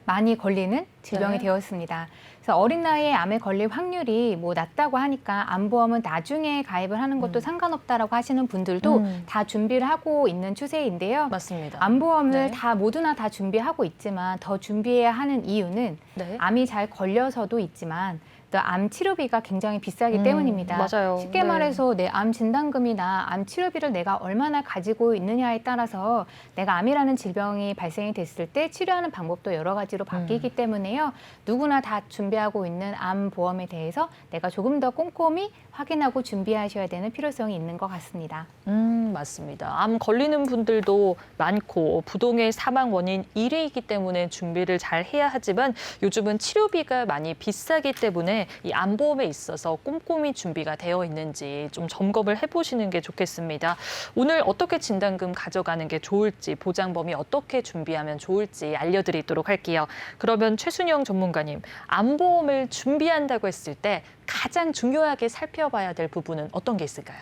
많이 걸리는 질병이 네. 되었습니다. 그래서 어린 나이에 암에 걸릴 확률이 낮다고 하니까 암보험은 나중에 가입을 하는 것도 상관없다라고 하시는 분들도 다 준비를 하고 있는 추세인데요. 맞습니다. 암보험을 네. 모두나 다 준비하고 있지만 더 준비해야 하는 이유는 네. 암이 잘 걸려서도 있지만 또 암 치료비가 굉장히 비싸기 때문입니다. 맞아요. 쉽게 네. 말해서 내 암 진단금이나 암 치료비를 내가 얼마나 가지고 있느냐에 따라서 내가 암이라는 질병이 발생이 됐을 때 치료하는 방법도 여러 가지로 바뀌기 때문에요. 누구나 다 준비하고 있는 암 보험에 대해서 내가 조금 더 꼼꼼히 확인하고 준비하셔야 되는 필요성이 있는 것 같습니다. 맞습니다. 암 걸리는 분들도 많고 부동의 사망 원인 1위이기 때문에 준비를 잘 해야 하지만 요즘은 치료비가 많이 비싸기 때문에 이 암보험에 있어서 꼼꼼히 준비가 되어 있는지 좀 점검을 해보시는 게 좋겠습니다. 오늘 어떻게 진단금 가져가는 게 좋을지 보장범위 어떻게 준비하면 좋을지 알려드리도록 할게요. 그러면 최순영 전문가님, 암보험을 준비한다고 했을 때 가장 중요하게 살펴봐야 될 부분은 어떤 게 있을까요?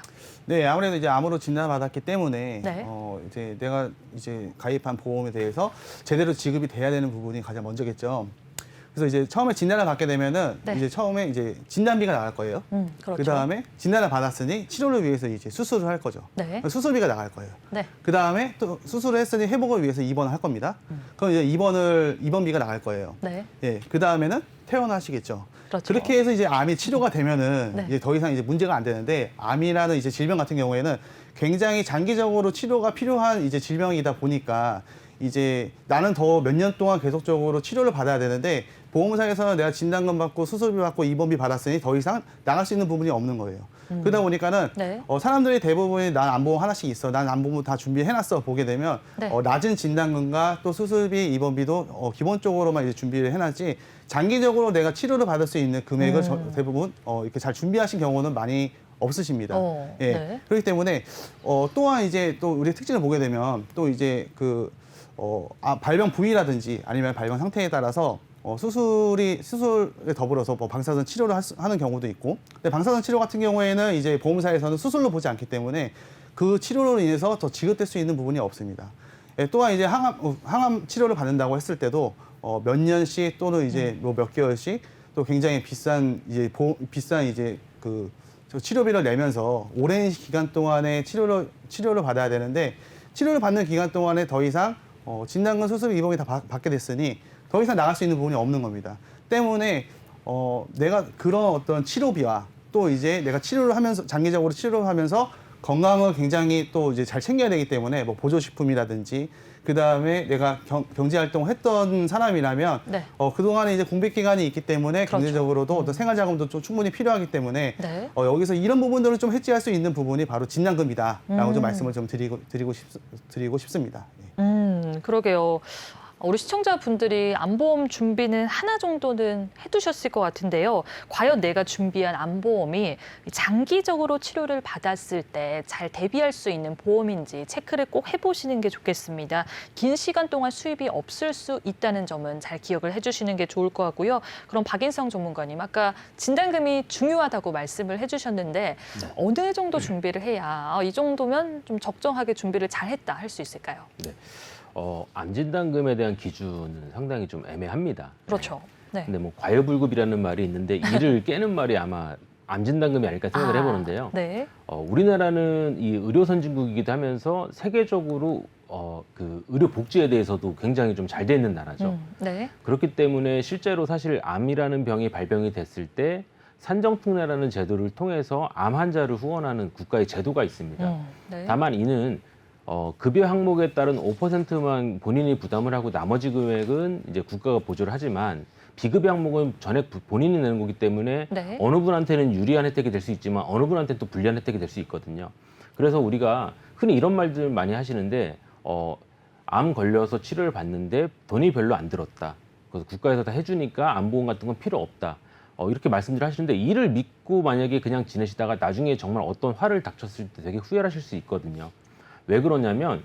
네, 아무래도 이제 암으로 진단받았기 때문에 네. 이제 내가 가입한 보험에 대해서 제대로 지급이 돼야 되는 부분이 가장 먼저겠죠. 그래서 이제 처음에 진단을 받게 되면은 네. 이제 처음에 이제 진단비가 나갈 거예요. 그렇죠. 그다음에 진단을 받았으니 치료를 위해서 이제 수술을 할 거죠. 네. 수술비가 나갈 거예요. 네. 그다음에 또 수술을 했으니 회복을 위해서 입원을 할 겁니다. 그럼 이제 입원비가 나갈 거예요. 네. 예. 그다음에는 퇴원하시겠죠. 그렇죠. 그렇게 해서 이제 암이 치료가 되면은 네. 이제 더 이상 이제 문제가 안 되는데 암이라는 이제 질병 같은 경우에는 굉장히 장기적으로 치료가 필요한 이제 질병이다 보니까 이제 나는 더 몇 년 동안 계속적으로 치료를 받아야 되는데 보험사에서는 내가 진단금 받고 수술비 받고 입원비 받았으니 더 이상 나갈 수 있는 부분이 없는 거예요. 그러다 보니까는 네. 사람들이 대부분이 난 암보험 하나씩 있어, 난 암보험 다 준비해놨어 보게 되면 네. 낮은 진단금과 또 수술비, 입원비도 기본적으로만 이제 준비를 해놨지 장기적으로 내가 치료를 받을 수 있는 금액을 대부분 이렇게 잘 준비하신 경우는 많이 없으십니다. 예. 네. 그렇기 때문에 또한 이제 또 우리 특징을 보게 되면 또 이제 발병 부위라든지 아니면 발병 상태에 따라서 수술에 더불어서 방사선 치료를 하는 경우도 있고, 근데 방사선 치료 같은 경우에는 이제 보험사에서는 수술로 보지 않기 때문에 그 치료로 인해서 더 지급될 수 있는 부분이 없습니다. 예, 또한 이제 항암 치료를 받는다고 했을 때도 몇 년씩 또는 이제 뭐 몇 개월씩 또 굉장히 비싼 이제 그 치료비를 내면서 오랜 기간 동안에 치료를 받아야 되는데 치료를 받는 기간 동안에 더 이상 진단금 수술 비용이 다 받게 됐으니 더 이상 나갈 수 있는 부분이 없는 겁니다. 때문에 내가 그런 어떤 치료비와 또 이제 내가 치료를 하면서 장기적으로 치료를 하면서 건강을 굉장히 또 이제 잘 챙겨야 되기 때문에 뭐 보조식품이라든지 그 다음에 내가 경제 활동을 했던 사람이라면 네. 그동안에 이제 공백 기간이 있기 때문에 그렇죠. 경제적으로도 어떤 생활 자금도 좀 충분히 필요하기 때문에 네. 여기서 이런 부분들을 좀 해지할 수 있는 부분이 바로 진단금이다라고 좀 말씀을 좀 드리고 싶습니다. 예. 그러게요. 우리 시청자분들이 암보험 준비는 하나 정도는 해두셨을 것 같은데요. 과연 내가 준비한 암보험이 장기적으로 치료를 받았을 때 잘 대비할 수 있는 보험인지 체크를 꼭 해보시는 게 좋겠습니다. 긴 시간 동안 수입이 없을 수 있다는 점은 잘 기억을 해주시는 게 좋을 것 같고요. 그럼 박인성 전문가님, 아까 진단금이 중요하다고 말씀을 해주셨는데 어느 정도 준비를 해야 이 정도면 좀 적정하게 준비를 잘했다 할 수 있을까요? 네. 암 진단금에 대한 기준은 상당히 좀 애매합니다. 그렇죠. 네. 근데 뭐 과유불급이라는 말이 있는데 이를 깨는 말이 아마 암 진단금이 아닐까 생각을 해보는데요. 네. 우리나라는 이 의료 선진국이기도 하면서 세계적으로 그 의료 복지에 대해서도 굉장히 좀 잘 돼 있는 나라죠. 네. 그렇기 때문에 실제로 사실 암이라는 병이 발병이 됐을 때 산정특례라는 제도를 통해서 암 환자를 후원하는 국가의 제도가 있습니다. 네. 다만 이는 급여 항목에 따른 5%만 본인이 부담을 하고 나머지 금액은 이제 국가가 보조를 하지만 비급여 항목은 전액 본인이 내는 거기 때문에 네. 어느 분한테는 유리한 혜택이 될 수 있지만 어느 분한테는 또 불리한 혜택이 될 수 있거든요. 그래서 우리가 흔히 이런 말들 많이 하시는데 암 걸려서 치료를 받는데 돈이 별로 안 들었다. 그래서 국가에서 다 해주니까 암보험 같은 건 필요 없다. 이렇게 말씀들 하시는데 이를 믿고 만약에 그냥 지내시다가 나중에 정말 어떤 화를 닥쳤을 때 되게 후회를 하실 수 있거든요. 왜 그러냐면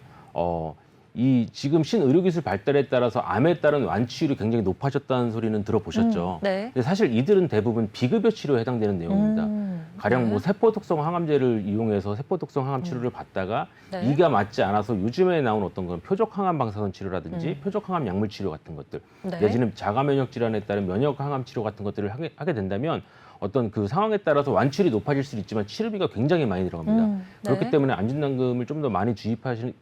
이 지금 신의료기술 발달에 따라서 암에 따른 완치율이 굉장히 높아졌다는 소리는 들어보셨죠. 네. 근데 사실 이들은 대부분 비급여 치료에 해당되는 내용입니다. 가령 네. 뭐 세포독성 항암제를 이용해서 세포독성 항암 치료를 받다가 네. 이가 맞지 않아서 요즘에 나온 어떤 건 표적 항암 방사선 치료라든지 표적 항암 약물 치료 같은 것들 네. 내지는 자가 면역 질환에 따른 면역 항암 치료 같은 것들을 하게 된다면 어떤 그 상황에 따라서 완치율이 높아질 수도 있지만 치료비가 굉장히 많이 들어갑니다. 네. 그렇기 때문에 암진단금을 좀 더 많이 준비하시는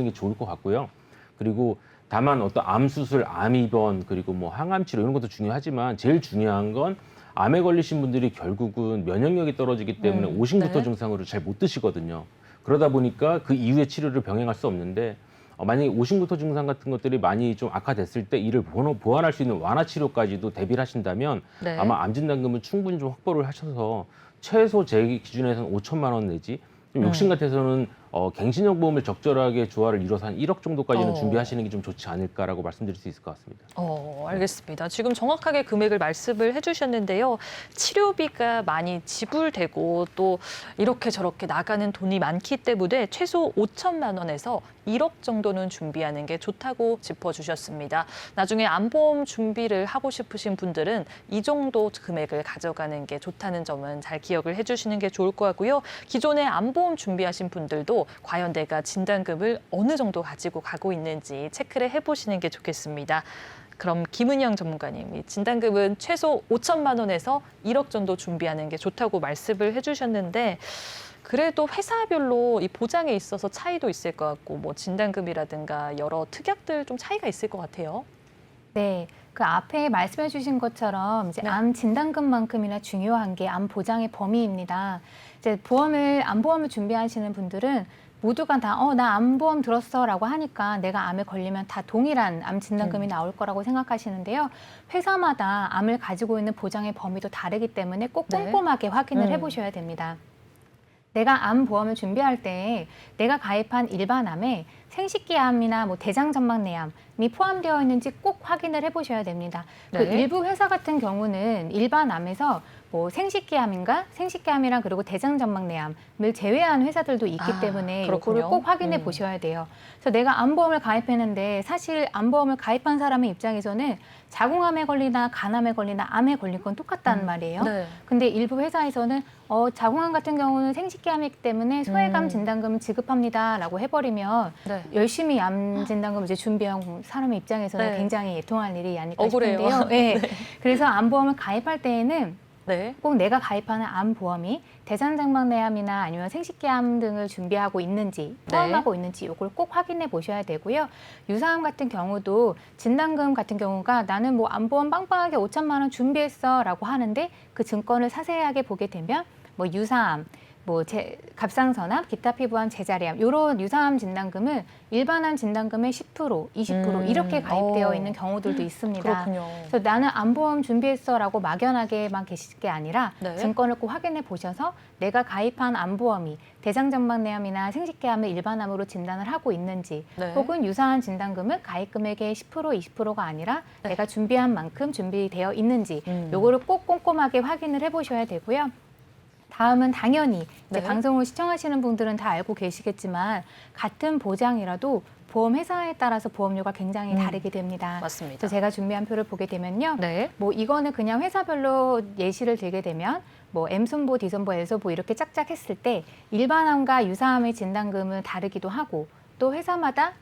게 좋을 것 같고요. 그리고 다만 어떤 암 수술, 암 입원, 그리고 뭐 항암 치료 이런 것도 중요하지만 제일 중요한 건 암에 걸리신 분들이 결국은 면역력이 떨어지기 때문에 오심부터 네. 증상으로 잘 못 드시거든요. 그러다 보니까 그 이후에 치료를 병행할 수 없는데 만약에 오심부터 증상 같은 것들이 많이 좀 악화됐을 때 이를 보완할 수 있는 완화 치료까지도 대비를 하신다면 네. 아마 암 진단금은 충분히 좀 확보를 하셔서 최소 제 기준에서는 5천만 원 내지 좀 욕심 같아서는 갱신형 보험을 적절하게 조화를 이뤄서 한 1억 정도까지는 준비하시는 게 좀 좋지 않을까라고 말씀드릴 수 있을 것 같습니다. 알겠습니다. 지금 정확하게 금액을 말씀을 해주셨는데요. 치료비가 많이 지불되고 또 이렇게 저렇게 나가는 돈이 많기 때문에 최소 5천만 원에서 1억 정도는 준비하는 게 좋다고 짚어주셨습니다. 나중에 암보험 준비를 하고 싶으신 분들은 이 정도 금액을 가져가는 게 좋다는 점은 잘 기억을 해주시는 게 좋을 것 같고요. 기존에 암보험 준비하신 분들도 과연 내가 진단금을 어느 정도 가지고 가고 있는지 체크를 해보시는 게 좋겠습니다. 그럼 김은영 전문가님, 이 진단금은 최소 5천만 원에서 1억 정도 준비하는 게 좋다고 말씀을 해주셨는데 그래도 회사별로 이 보장에 있어서 차이도 있을 것 같고 뭐 진단금이라든가 여러 특약들 좀 차이가 있을 것 같아요. 네, 그 앞에 말씀해 주신 것처럼 이제 네. 암 진단금만큼이나 중요한 게 암 보장의 범위입니다. 이제 암보험을 준비하시는 분들은 모두가 다 나 암보험 들었어라고 하니까 내가 암에 걸리면 다 동일한 암 진단금이 나올 거라고 생각하시는데요. 회사마다 암을 가지고 있는 보장의 범위도 다르기 때문에 꼭 네. 꼼꼼하게 확인을 해보셔야 됩니다. 내가 암 보험을 준비할 때 내가 가입한 일반 암에 생식기암이나 뭐 대장전막내암이 포함되어 있는지 꼭 확인을 해보셔야 됩니다. 그 네. 일부 회사 같은 경우는 일반 암에서 뭐 생식기암인가 생식기암이랑 그리고 대장전막내암을 제외한 회사들도 있기 그렇군요. 때문에 이거를 꼭 확인해 보셔야 돼요. 그래서 내가 암보험을 가입했는데 사실 암보험을 가입한 사람의 입장에서는 자궁암에 걸리나 간암에 걸리나 암에 걸린 건 똑같다는 말이에요. 네. 근데 일부 회사에서는 자궁암 같은 경우는 생식기암이기 때문에 소외감 진단금을 지급합니다라고 해버리면 네. 열심히 암 진단금 이제 준비한 사람의 입장에서는 네. 굉장히 애통할 일이 아닐까 억울해요. 싶은데요. 네. 그래서 암보험을 가입할 때에는 네. 꼭 내가 가입하는 암보험이 대장장막내암이나 아니면 생식기암 등을 준비하고 있는지 포함하고 있는지 이걸 꼭 확인해 보셔야 되고요. 유사암 같은 경우도 진단금 같은 경우가 나는 뭐 암보험 빵빵하게 5천만 원 준비했어라고 하는데 그 증권을 자세하게 보게 되면 뭐 유사암, 뭐 갑상선암, 기타 피부암, 제자리암 이런 유사암 진단금은 일반암 진단금의 10%, 20% 이렇게 가입되어 있는 경우들도 있습니다. 그렇군요. 그래서 나는 암보험 준비했어라고 막연하게만 계실 게 아니라 네. 증권을 꼭 확인해 보셔서 내가 가입한 암보험이 대장전막내암이나 생식기암을 일반암으로 진단을 하고 있는지 네. 혹은 유사한 진단금은 가입 금액의 10%, 20%가 아니라 네. 내가 준비한 만큼 준비되어 있는지 음. 요거를 꼭 꼼꼼하게 확인을 해보셔야 되고요. 다음은 당연히 이제 네. 방송을 시청하시는 분들은 다 알고 계시겠지만 같은 보장이라도 보험 회사에 따라서 보험료가 굉장히 다르게 됩니다. 맞습니다. 그래서 제가 준비한 표를 보게 되면요. 네. 뭐 이거는 그냥 회사별로 예시를 들게 되면 뭐 M손보, D손보, L손보 이렇게 짝짝 했을 때 일반암과 유사암의 진단금은 다르기도 하고 또 회사마다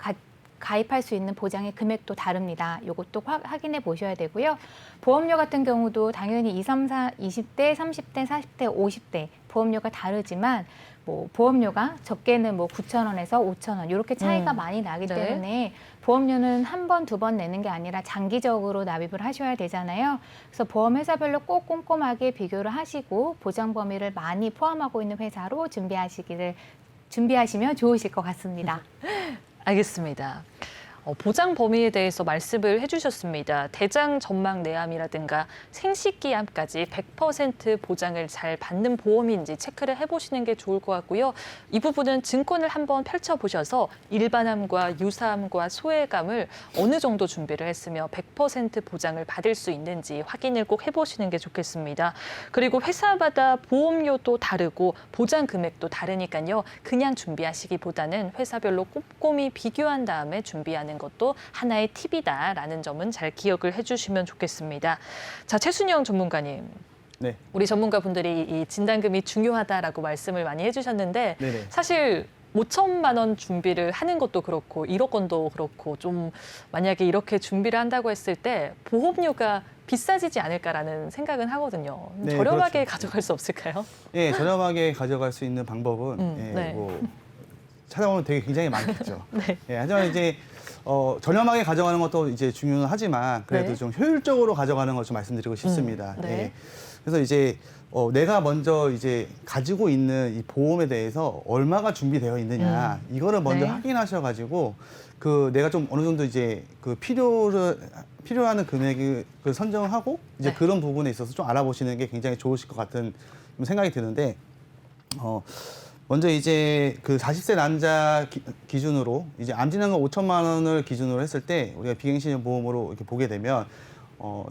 가입할 수 있는 보장의 금액도 다릅니다. 이것도 확인해 보셔야 되고요. 보험료 같은 경우도 당연히 20대, 30대, 40대, 50대 보험료가 다르지만 뭐 보험료가 적게는 뭐 9,000원에서 5,000원 이렇게 차이가 많이 나기 네. 때문에 보험료는 한 번, 두 번 내는 게 아니라 장기적으로 납입을 하셔야 되잖아요. 그래서 보험 회사별로 꼭 꼼꼼하게 비교를 하시고 보장 범위를 많이 포함하고 있는 회사로 준비하시면 좋으실 것 같습니다. 알겠습니다. 보장 범위에 대해서 말씀을 해주셨습니다. 대장 전막 내암이라든가 생식기암까지 100% 보장을 잘 받는 보험인지 체크를 해보시는 게 좋을 것 같고요. 이 부분은 증권을 한번 펼쳐보셔서 일반암과 유사암과 소외감을 어느 정도 준비를 했으며 100% 보장을 받을 수 있는지 확인을 꼭 해보시는 게 좋겠습니다. 그리고 회사마다 보험료도 다르고 보장 금액도 다르니까요. 그냥 준비하시기보다는 회사별로 꼼꼼히 비교한 다음에 준비하는 것도 하나의 팁이다라는 점은 잘 기억을 해주시면 좋겠습니다. 자, 최순영 전문가님. 네. 우리 전문가분들이 이 진단금이 중요하다라고 말씀을 많이 해주셨는데 네네. 사실 5천만 원 준비를 하는 것도 그렇고 1억 원도 그렇고 좀 만약에 이렇게 준비를 한다고 했을 때 보험료가 비싸지지 않을까라는 생각은 하거든요. 네, 저렴하게 그렇죠. 가져갈 수 없을까요? 예, 저렴하게 가져갈 수 있는 방법은 네. 뭐 찾아보면 되게 굉장히 많겠죠. 네. 예, 하지만 이제 저렴하게 가져가는 것도 이제 중요하지만 그래도 네. 좀 효율적으로 가져가는 걸 좀 말씀드리고 싶습니다. 네. 예. 그래서 이제 내가 먼저 이제 가지고 있는 이 보험에 대해서 얼마가 준비되어 있느냐 이거를 먼저 네. 확인하셔가지고 그 내가 좀 어느 정도 이제 그 필요한 금액을 선정하고 이제 네. 그런 부분에 있어서 좀 알아보시는 게 굉장히 좋으실 것 같은 생각이 드는데 먼저 이제 그 40세 남자 기준으로 이제 암진단금 5천만 원을 기준으로 했을 때 우리가 비갱신형 보험으로 이렇게 보게 되면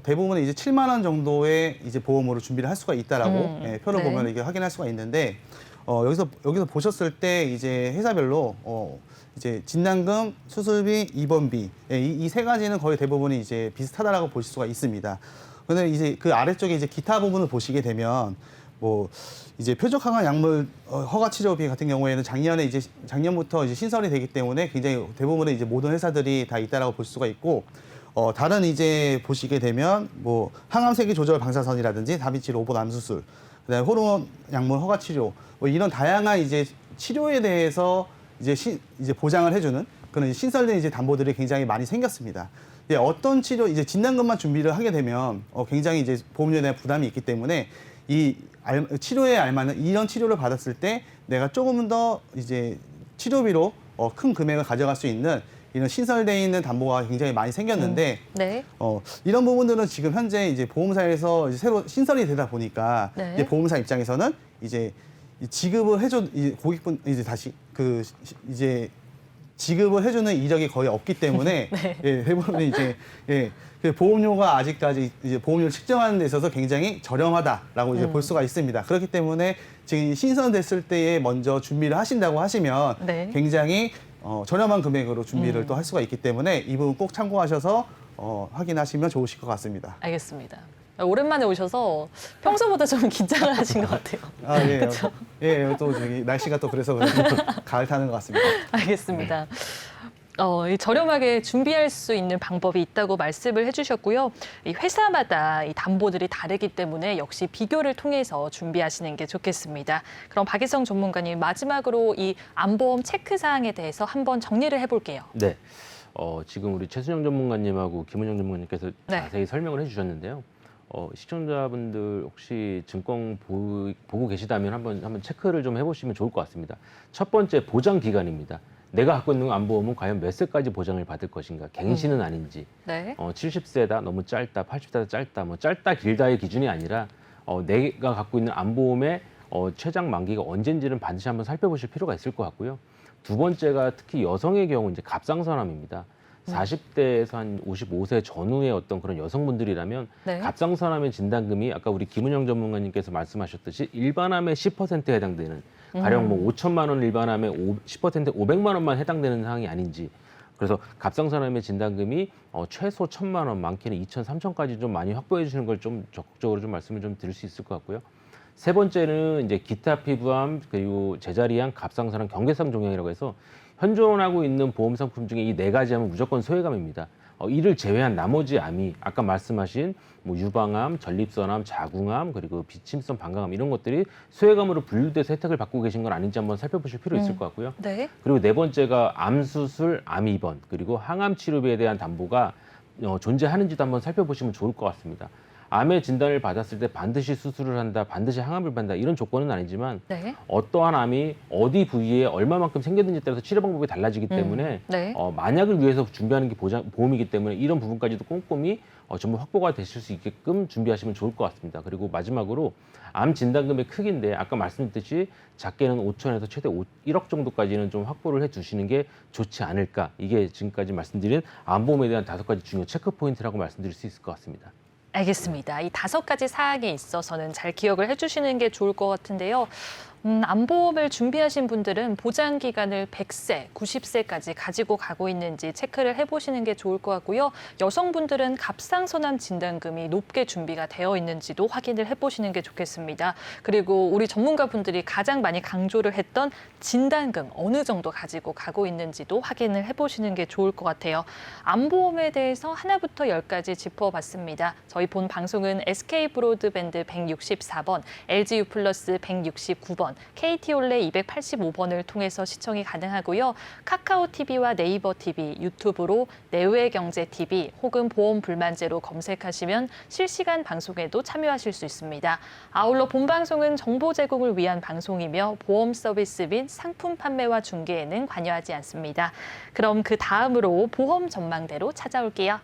대부분 이제 7만 원 정도의 이제 보험으로 준비를 할 수가 있다라고 표를 네. 보면 이게 확인할 수가 있는데 여기서 보셨을 때 이제 회사별로 이제 진단금, 수술비, 입원비 이 세 가지는 거의 대부분이 이제 비슷하다라고 보실 수가 있습니다. 그런데 이제 그 아래쪽에 이제 기타 부분을 보시게 되면 뭐 이제 표적항암 약물 허가 치료비 같은 경우에는 작년부터 이제 신설이 되기 때문에 굉장히 대부분의 이제 모든 회사들이 다 있다라고 볼 수가 있고 다른 이제 보시게 되면 뭐 항암 세기 조절 방사선이라든지 다빈치 로봇 암 수술, 그다음에 호르몬 약물 허가 치료 뭐 이런 다양한 이제 치료에 대해서 이제 보장을 해주는 그런 신설된 이제 담보들이 굉장히 많이 생겼습니다. 어떤 치료 이제 진단금만 준비를 하게 되면 굉장히 이제 보험료에 대한 부담이 있기 때문에 이 치료에 알맞는 이런 치료를 받았을 때 내가 조금 더 이제 치료비로 큰 금액을 가져갈 수 있는 이런 신설되어 있는 담보가 굉장히 많이 생겼는데 네. 이런 부분들은 지금 현재 이제 보험사에서 이제 새로 신설이 되다 보니까 네. 이제 보험사 입장에서는 이제 지급을 해줘 고객분 이제 다시 이제 지급을 해주는 이력이 거의 없기 때문에 예, 대부분 이제 예, 그 보험료가 아직까지 이제 보험료를 측정하는 데 있어서 굉장히 저렴하다라고 이제 볼 수가 있습니다. 그렇기 때문에 지금 신선됐을 때에 먼저 준비를 하신다고 하시면 네. 굉장히 저렴한 금액으로 준비를 또 할 수가 있기 때문에 이 부분 꼭 참고하셔서 확인하시면 좋으실 것 같습니다. 알겠습니다. 오랜만에 오셔서 평소보다 좀 긴장을 하신 것 같아요. 아, 예. 예, 또 저기 날씨가 또 그래서 가을 타는 것 같습니다. 알겠습니다. 이 저렴하게 준비할 수 있는 방법이 있다고 말씀을 해주셨고요. 이 회사마다 이 담보들이 다르기 때문에 역시 비교를 통해서 준비하시는 게 좋겠습니다. 그럼 박희성 전문가님 마지막으로 이 안보험 체크 사항에 대해서 한번 정리를 해볼게요. 네. 지금 우리 최순영 전문가님하고 김은영 전문가님께서 네. 자세히 설명을 해주셨는데요. 시청자분들 혹시 증권 보고 계시다면 한번 체크를 좀 해보시면 좋을 것 같습니다. 첫 번째, 보장 기간입니다. 내가 갖고 있는 안보험은 과연 몇 세까지 보장을 받을 것인가? 갱신은 아닌지. 네. 70세다, 너무 짧다, 80세다, 짧다. 뭐 짧다, 길다의 기준이 아니라 내가 갖고 있는 안보험의 최장 만기가 언젠지는 반드시 한번 살펴보실 필요가 있을 것 같고요. 두 번째가 특히 여성의 경우 이제 갑상선암입니다. 40대에서 한 55세 전후의 어떤 그런 여성분들이라면 네. 갑상선암의 진단금이 아까 우리 김은영 전문가님께서 말씀하셨듯이 일반암의 10%에 해당되는 가령 뭐 5천만 원 일반암의 10% 500만 원만 해당되는 사항이 아닌지 그래서 갑상선암의 진단금이 최소 1,000만 원, 많게는 2천, 3천까지 좀 많이 확보해 주시는 걸 좀 적극적으로 좀 말씀을 좀 드릴 수 있을 것 같고요. 세 번째는 이제 기타 피부암 그리고 제자리암, 갑상선암, 경계성 종양이라고 해서 현존하고 있는 보험 상품 중에 이 네 가지 암은 무조건 소외감입니다. 이를 제외한 나머지 암이 아까 말씀하신 뭐 유방암, 전립선암, 자궁암 그리고 비침성 방광암 이런 것들이 소외감으로 분류돼서 혜택을 받고 계신 건 아닌지 한번 살펴보실 필요 있을 것 같고요. 네. 그리고 네 번째가 암 수술, 암 입원 그리고 항암 치료비에 대한 담보가 존재하는지도 한번 살펴보시면 좋을 것 같습니다. 암의 진단을 받았을 때 반드시 수술을 한다, 반드시 항암을 받는다 이런 조건은 아니지만 네. 어떠한 암이 어디 부위에 얼마만큼 생겼는지에 따라서 치료 방법이 달라지기 때문에 네. 만약을 위해서 준비하는 게 보험이기 때문에 이런 부분까지도 꼼꼼히 전부 확보가 되실 수 있게끔 준비하시면 좋을 것 같습니다. 그리고 마지막으로 암 진단금의 크기인데 아까 말씀드렸듯이 작게는 5천에서 최대 1억 정도까지는 좀 확보를 해두시는 게 좋지 않을까. 이게 지금까지 말씀드린 암보험에 대한 5가지 중요 체크 포인트라고 말씀드릴 수 있을 것 같습니다. 알겠습니다. 이 5가지 사항에 있어서는 잘 기억을 해주시는 게 좋을 것 같은데요. 암보험을 준비하신 분들은 보장 기간을 100세, 90세까지 가지고 가고 있는지 체크를 해보시는 게 좋을 것 같고요. 여성분들은 갑상선암 진단금이 높게 준비가 되어 있는지도 확인을 해보시는 게 좋겠습니다. 그리고 우리 전문가분들이 가장 많이 강조를 했던 진단금 어느 정도 가지고 가고 있는지도 확인을 해보시는 게 좋을 것 같아요. 암보험에 대해서 하나부터 10까지 짚어봤습니다. 저희 본 방송은 SK 브로드밴드 164번, LGU 플러스 169번, KT올레 285번을 통해서 시청이 가능하고요. 카카오 TV와 네이버 TV, 유튜브로 내외경제TV 혹은 보험불만제로 검색하시면 실시간 방송에도 참여하실 수 있습니다. 아울러 본 방송은 정보 제공을 위한 방송이며 보험 서비스 및 상품 판매와 중개에는 관여하지 않습니다. 그럼 그 다음으로 보험 전망대로 찾아올게요.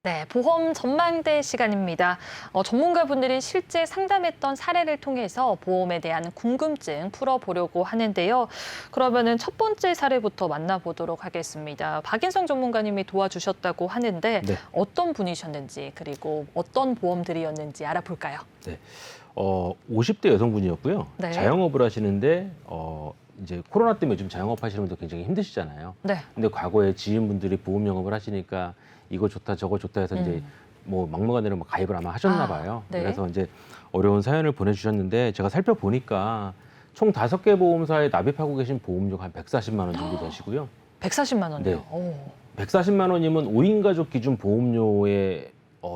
네, 보험 전망대 시간입니다. 전문가분들이 실제 상담했던 사례를 통해서 보험에 대한 궁금증 풀어보려고 하는데요. 그러면은 첫 번째 사례부터 만나보도록 하겠습니다. 박인성 전문가님이 도와주셨다고 하는데 네. 어떤 분이셨는지 그리고 어떤 보험들이었는지 알아볼까요? 네. 50대 여성분이었고요. 네. 자영업을 하시는데 이제 코로나 때문에 요즘 자영업 하시는 분들 굉장히 힘드시잖아요. 네. 근데 과거에 지인분들이 보험 영업을 하시니까 이거 좋다 저거 좋다 해서 이제 뭐 막무가내로 뭐 가입을 아마 하셨나 봐요. 네. 그래서 이제 어려운 사연을 보내주셨는데 제가 살펴보니까 총 5개 보험사에 납입하고 계신 보험료가 한 140만 원 정도 되시고요. 140만 원이요? 네. 오. 140만 원이면 5인 가족 기준 보험료에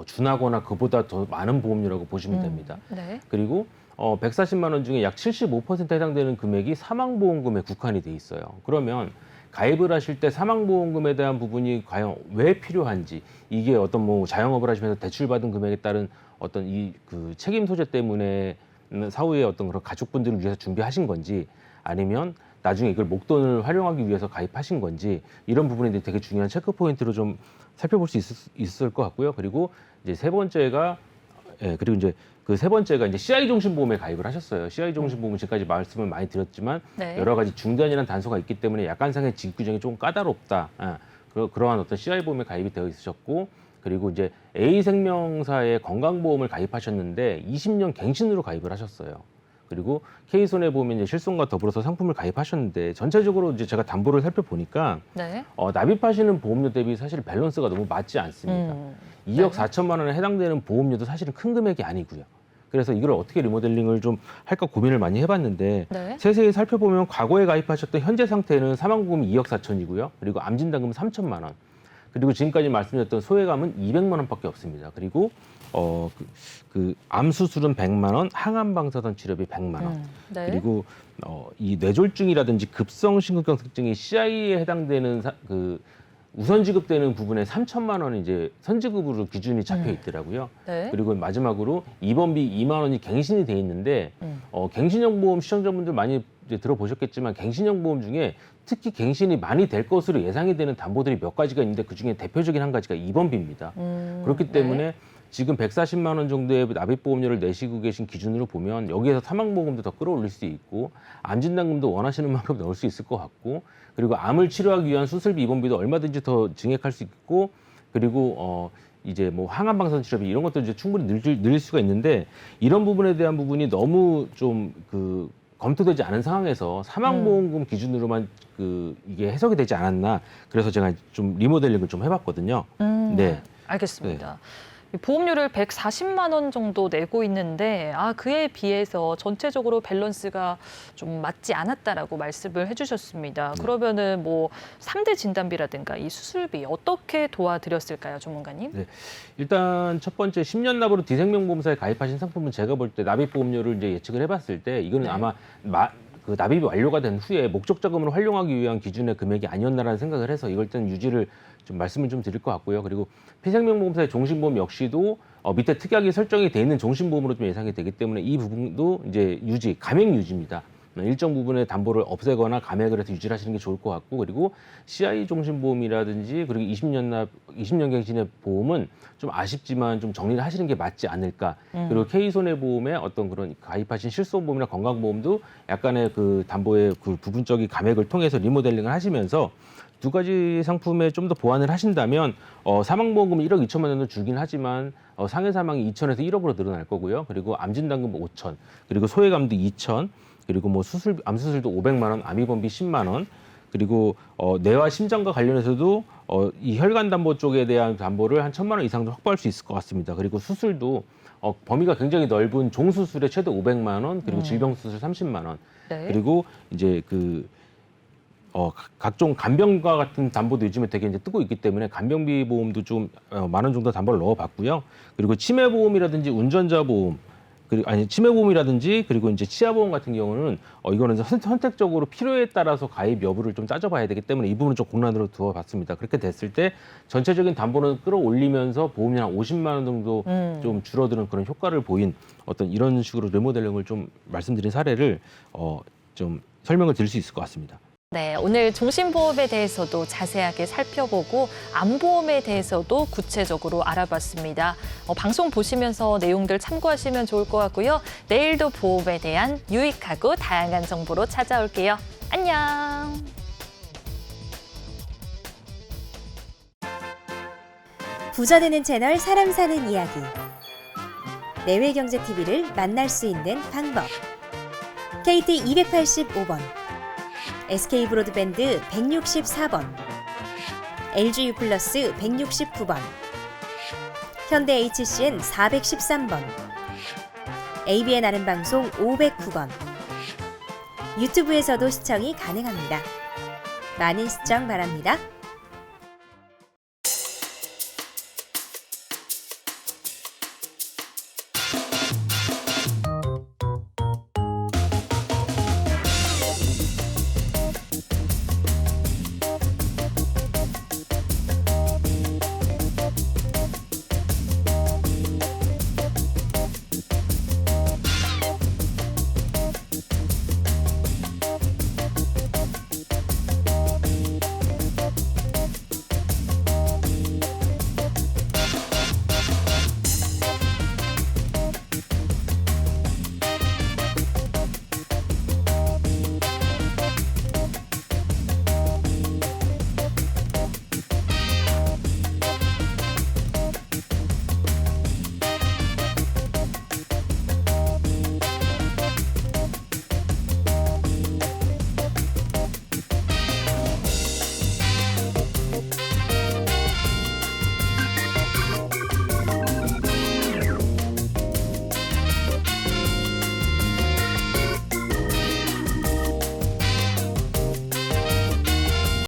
준하거나 그보다 더 많은 보험료라고 보시면 됩니다. 네. 그리고 140만 원 중에 약 75%에 해당되는 금액이 사망보험금에 국한이 돼 있어요. 그러면 가입을 하실 때 사망보험금에 대한 부분이 과연 왜 필요한지, 이게 어떤 뭐 자영업을 하시면서 대출받은 금액에 따른 어떤 이 그 책임 소재 때문에 사후에 어떤 그런 가족분들을 위해서 준비하신 건지 아니면 나중에 이걸 목돈을 활용하기 위해서 가입하신 건지 이런 부분이 되게 중요한 체크 포인트로 좀 살펴볼 수 있을 것 같고요. 그리고 이제 세 번째가 그리고 이제 그 세 번째가 이제 CI 종신보험에 가입을 하셨어요. CI 종신보험은 지금까지 말씀을 많이 드렸지만 네. 여러 가지 중단이라는 단서가 있기 때문에 약관상의 지급 규정이 좀 까다롭다. 그러한 어떤 CI 보험에 가입이 되어 있으셨고 그리고 이제 A생명사의 건강보험을 가입하셨는데 20년 갱신으로 가입을 하셨어요. 그리고 K손해보험에 이제 실손과 더불어서 상품을 가입하셨는데 전체적으로 이제 제가 담보를 살펴보니까 네. 납입하시는 보험료 대비 사실 밸런스가 너무 맞지 않습니다. 2억 4천만 원에 해당되는 보험료도 사실은 큰 금액이 아니고요. 그래서 이걸 어떻게 리모델링을 좀 할까 고민을 많이 해봤는데 네. 세세히 살펴보면 과거에 가입하셨던 현재 상태는 사망보험이 2억 4천이고요. 그리고 암진단금은 3천만 원. 그리고 지금까지 말씀드렸던 소외감은 200만 원밖에 없습니다. 그리고 그 암 수술은 100만 원, 항암 방사선 치료비 100만 원. 네. 그리고 이 뇌졸중이라든지 급성 심근경 특징이 CI에 해당되는 그 우선 지급되는 부분에 3천만 원이 이제 선지급으로 기준이 잡혀 있더라고요. 네. 그리고 마지막으로 입원비 2만 원이 갱신이 돼 있는데 갱신형 보험 시청자분들 많이 이제 들어보셨겠지만 갱신형 보험 중에 특히 갱신이 많이 될 것으로 예상이 되는 담보들이 몇 가지가 있는데 그중에 대표적인 한 가지가 입원비입니다. 그렇기 때문에 네. 지금 140만 원 정도의 납입보험료를 내시고 계신 기준으로 보면 여기에서 사망보험도 더 끌어올릴 수 있고 암진단금도 원하시는 만큼 넣을 수 있을 것 같고 그리고 암을 치료하기 위한 수술비 입원비도 얼마든지 더 증액할 수 있고 그리고 이제 뭐 항암방사선 치료비 이런 것도 이제 충분히 늘릴 수가 있는데 이런 부분에 대한 부분이 너무 좀 검토되지 않은 상황에서 사망보험금 기준으로만 이게 해석이 되지 않았나 그래서 제가 좀 리모델링을 좀 해봤거든요. 네. 알겠습니다. 보험료를 140만 원 정도 내고 있는데 그에 비해서 전체적으로 밸런스가 좀 맞지 않았다라고 말씀을 해주셨습니다. 그러면은 뭐 3대 진단비라든가 이 수술비 어떻게 도와드렸을까요, 전문가님? 네. 일단 첫 번째 10년 납으로 D생명보험사에 가입하신 상품은 제가 볼 때 납입보험료를 이제 예측을 해봤을 때 이거는 네. 아마 그 납입이 완료가 된 후에 목적 자금으로 활용하기 위한 기준의 금액이 아니었나라는 생각을 해서 이걸 일단 유지를 좀 말씀을 좀 드릴 것 같고요. 그리고 피생명보험사의 종신보험 역시도 밑에 특약이 설정이 돼 있는 종신보험으로 좀 예상이 되기 때문에 이 부분도 이제 감액 유지입니다. 일정 부분의 담보를 없애거나 감액을 해서 유지를 하시는 게 좋을 것 같고 그리고 CI 종신보험이라든지 그리고 20년 갱신의 보험은 좀 아쉽지만 좀 정리를 하시는 게 맞지 않을까. 그리고 K손해보험의 어떤 그런 가입하신 실손보험이나 건강보험도 약간의 그 담보의 그 부분적인 감액을 통해서 리모델링을 하시면서 두 가지 상품에 좀 더 보완을 하신다면 사망보험금 1억 2천만 원은 줄긴 하지만 상해 사망이 2천에서 1억으로 늘어날 거고요. 그리고 암진단금 5천, 그리고 소외감도 2천, 그리고 뭐 암 수술도 500만 원, 암입원비 10만 원, 그리고 뇌와 심장과 관련해서도 이 혈관 담보 쪽에 대한 담보를 한 1,000만 원 이상 좀 확보할 수 있을 것 같습니다. 그리고 수술도 범위가 굉장히 넓은 종수술에 최대 500만 원, 그리고 질병수술 30만 원, 네. 그리고 이제 각종 간병과 같은 담보도 요즘에 되게 이제 뜨고 있기 때문에 간병비 보험도 좀 만 원 정도 담보를 넣어봤고요. 그리고 치매보험이라든지 운전자 보험, 치매보험이라든지 그리고 이제 치아보험 같은 경우는 이거는 선택적으로 필요에 따라서 가입 여부를 좀 따져봐야 되기 때문에 이 부분은 좀 공란으로 두어봤습니다. 그렇게 됐을 때 전체적인 담보는 끌어올리면서 보험료 한 50만 원 정도 좀 줄어드는 그런 효과를 보인 어떤 이런 식으로 리모델링을 좀 말씀드린 사례를 좀 설명을 드릴 수 있을 것 같습니다. 네, 오늘 종신보험에 대해서도 자세하게 살펴보고 암보험에 대해서도 구체적으로 알아봤습니다. 방송 보시면서 내용들 참고하시면 좋을 것 같고요. 내일도 보험에 대한 유익하고 다양한 정보로 찾아올게요. 안녕. 부자 되는 채널 사람 사는 이야기. 내외경제TV를 만날 수 있는 방법. KT 285번. SK브로드밴드 164번, LGU 플러스 169번, 현대 HCN 413번, ABN 아는방송 509번, 유튜브에서도 시청이 가능합니다. 많은 시청 바랍니다.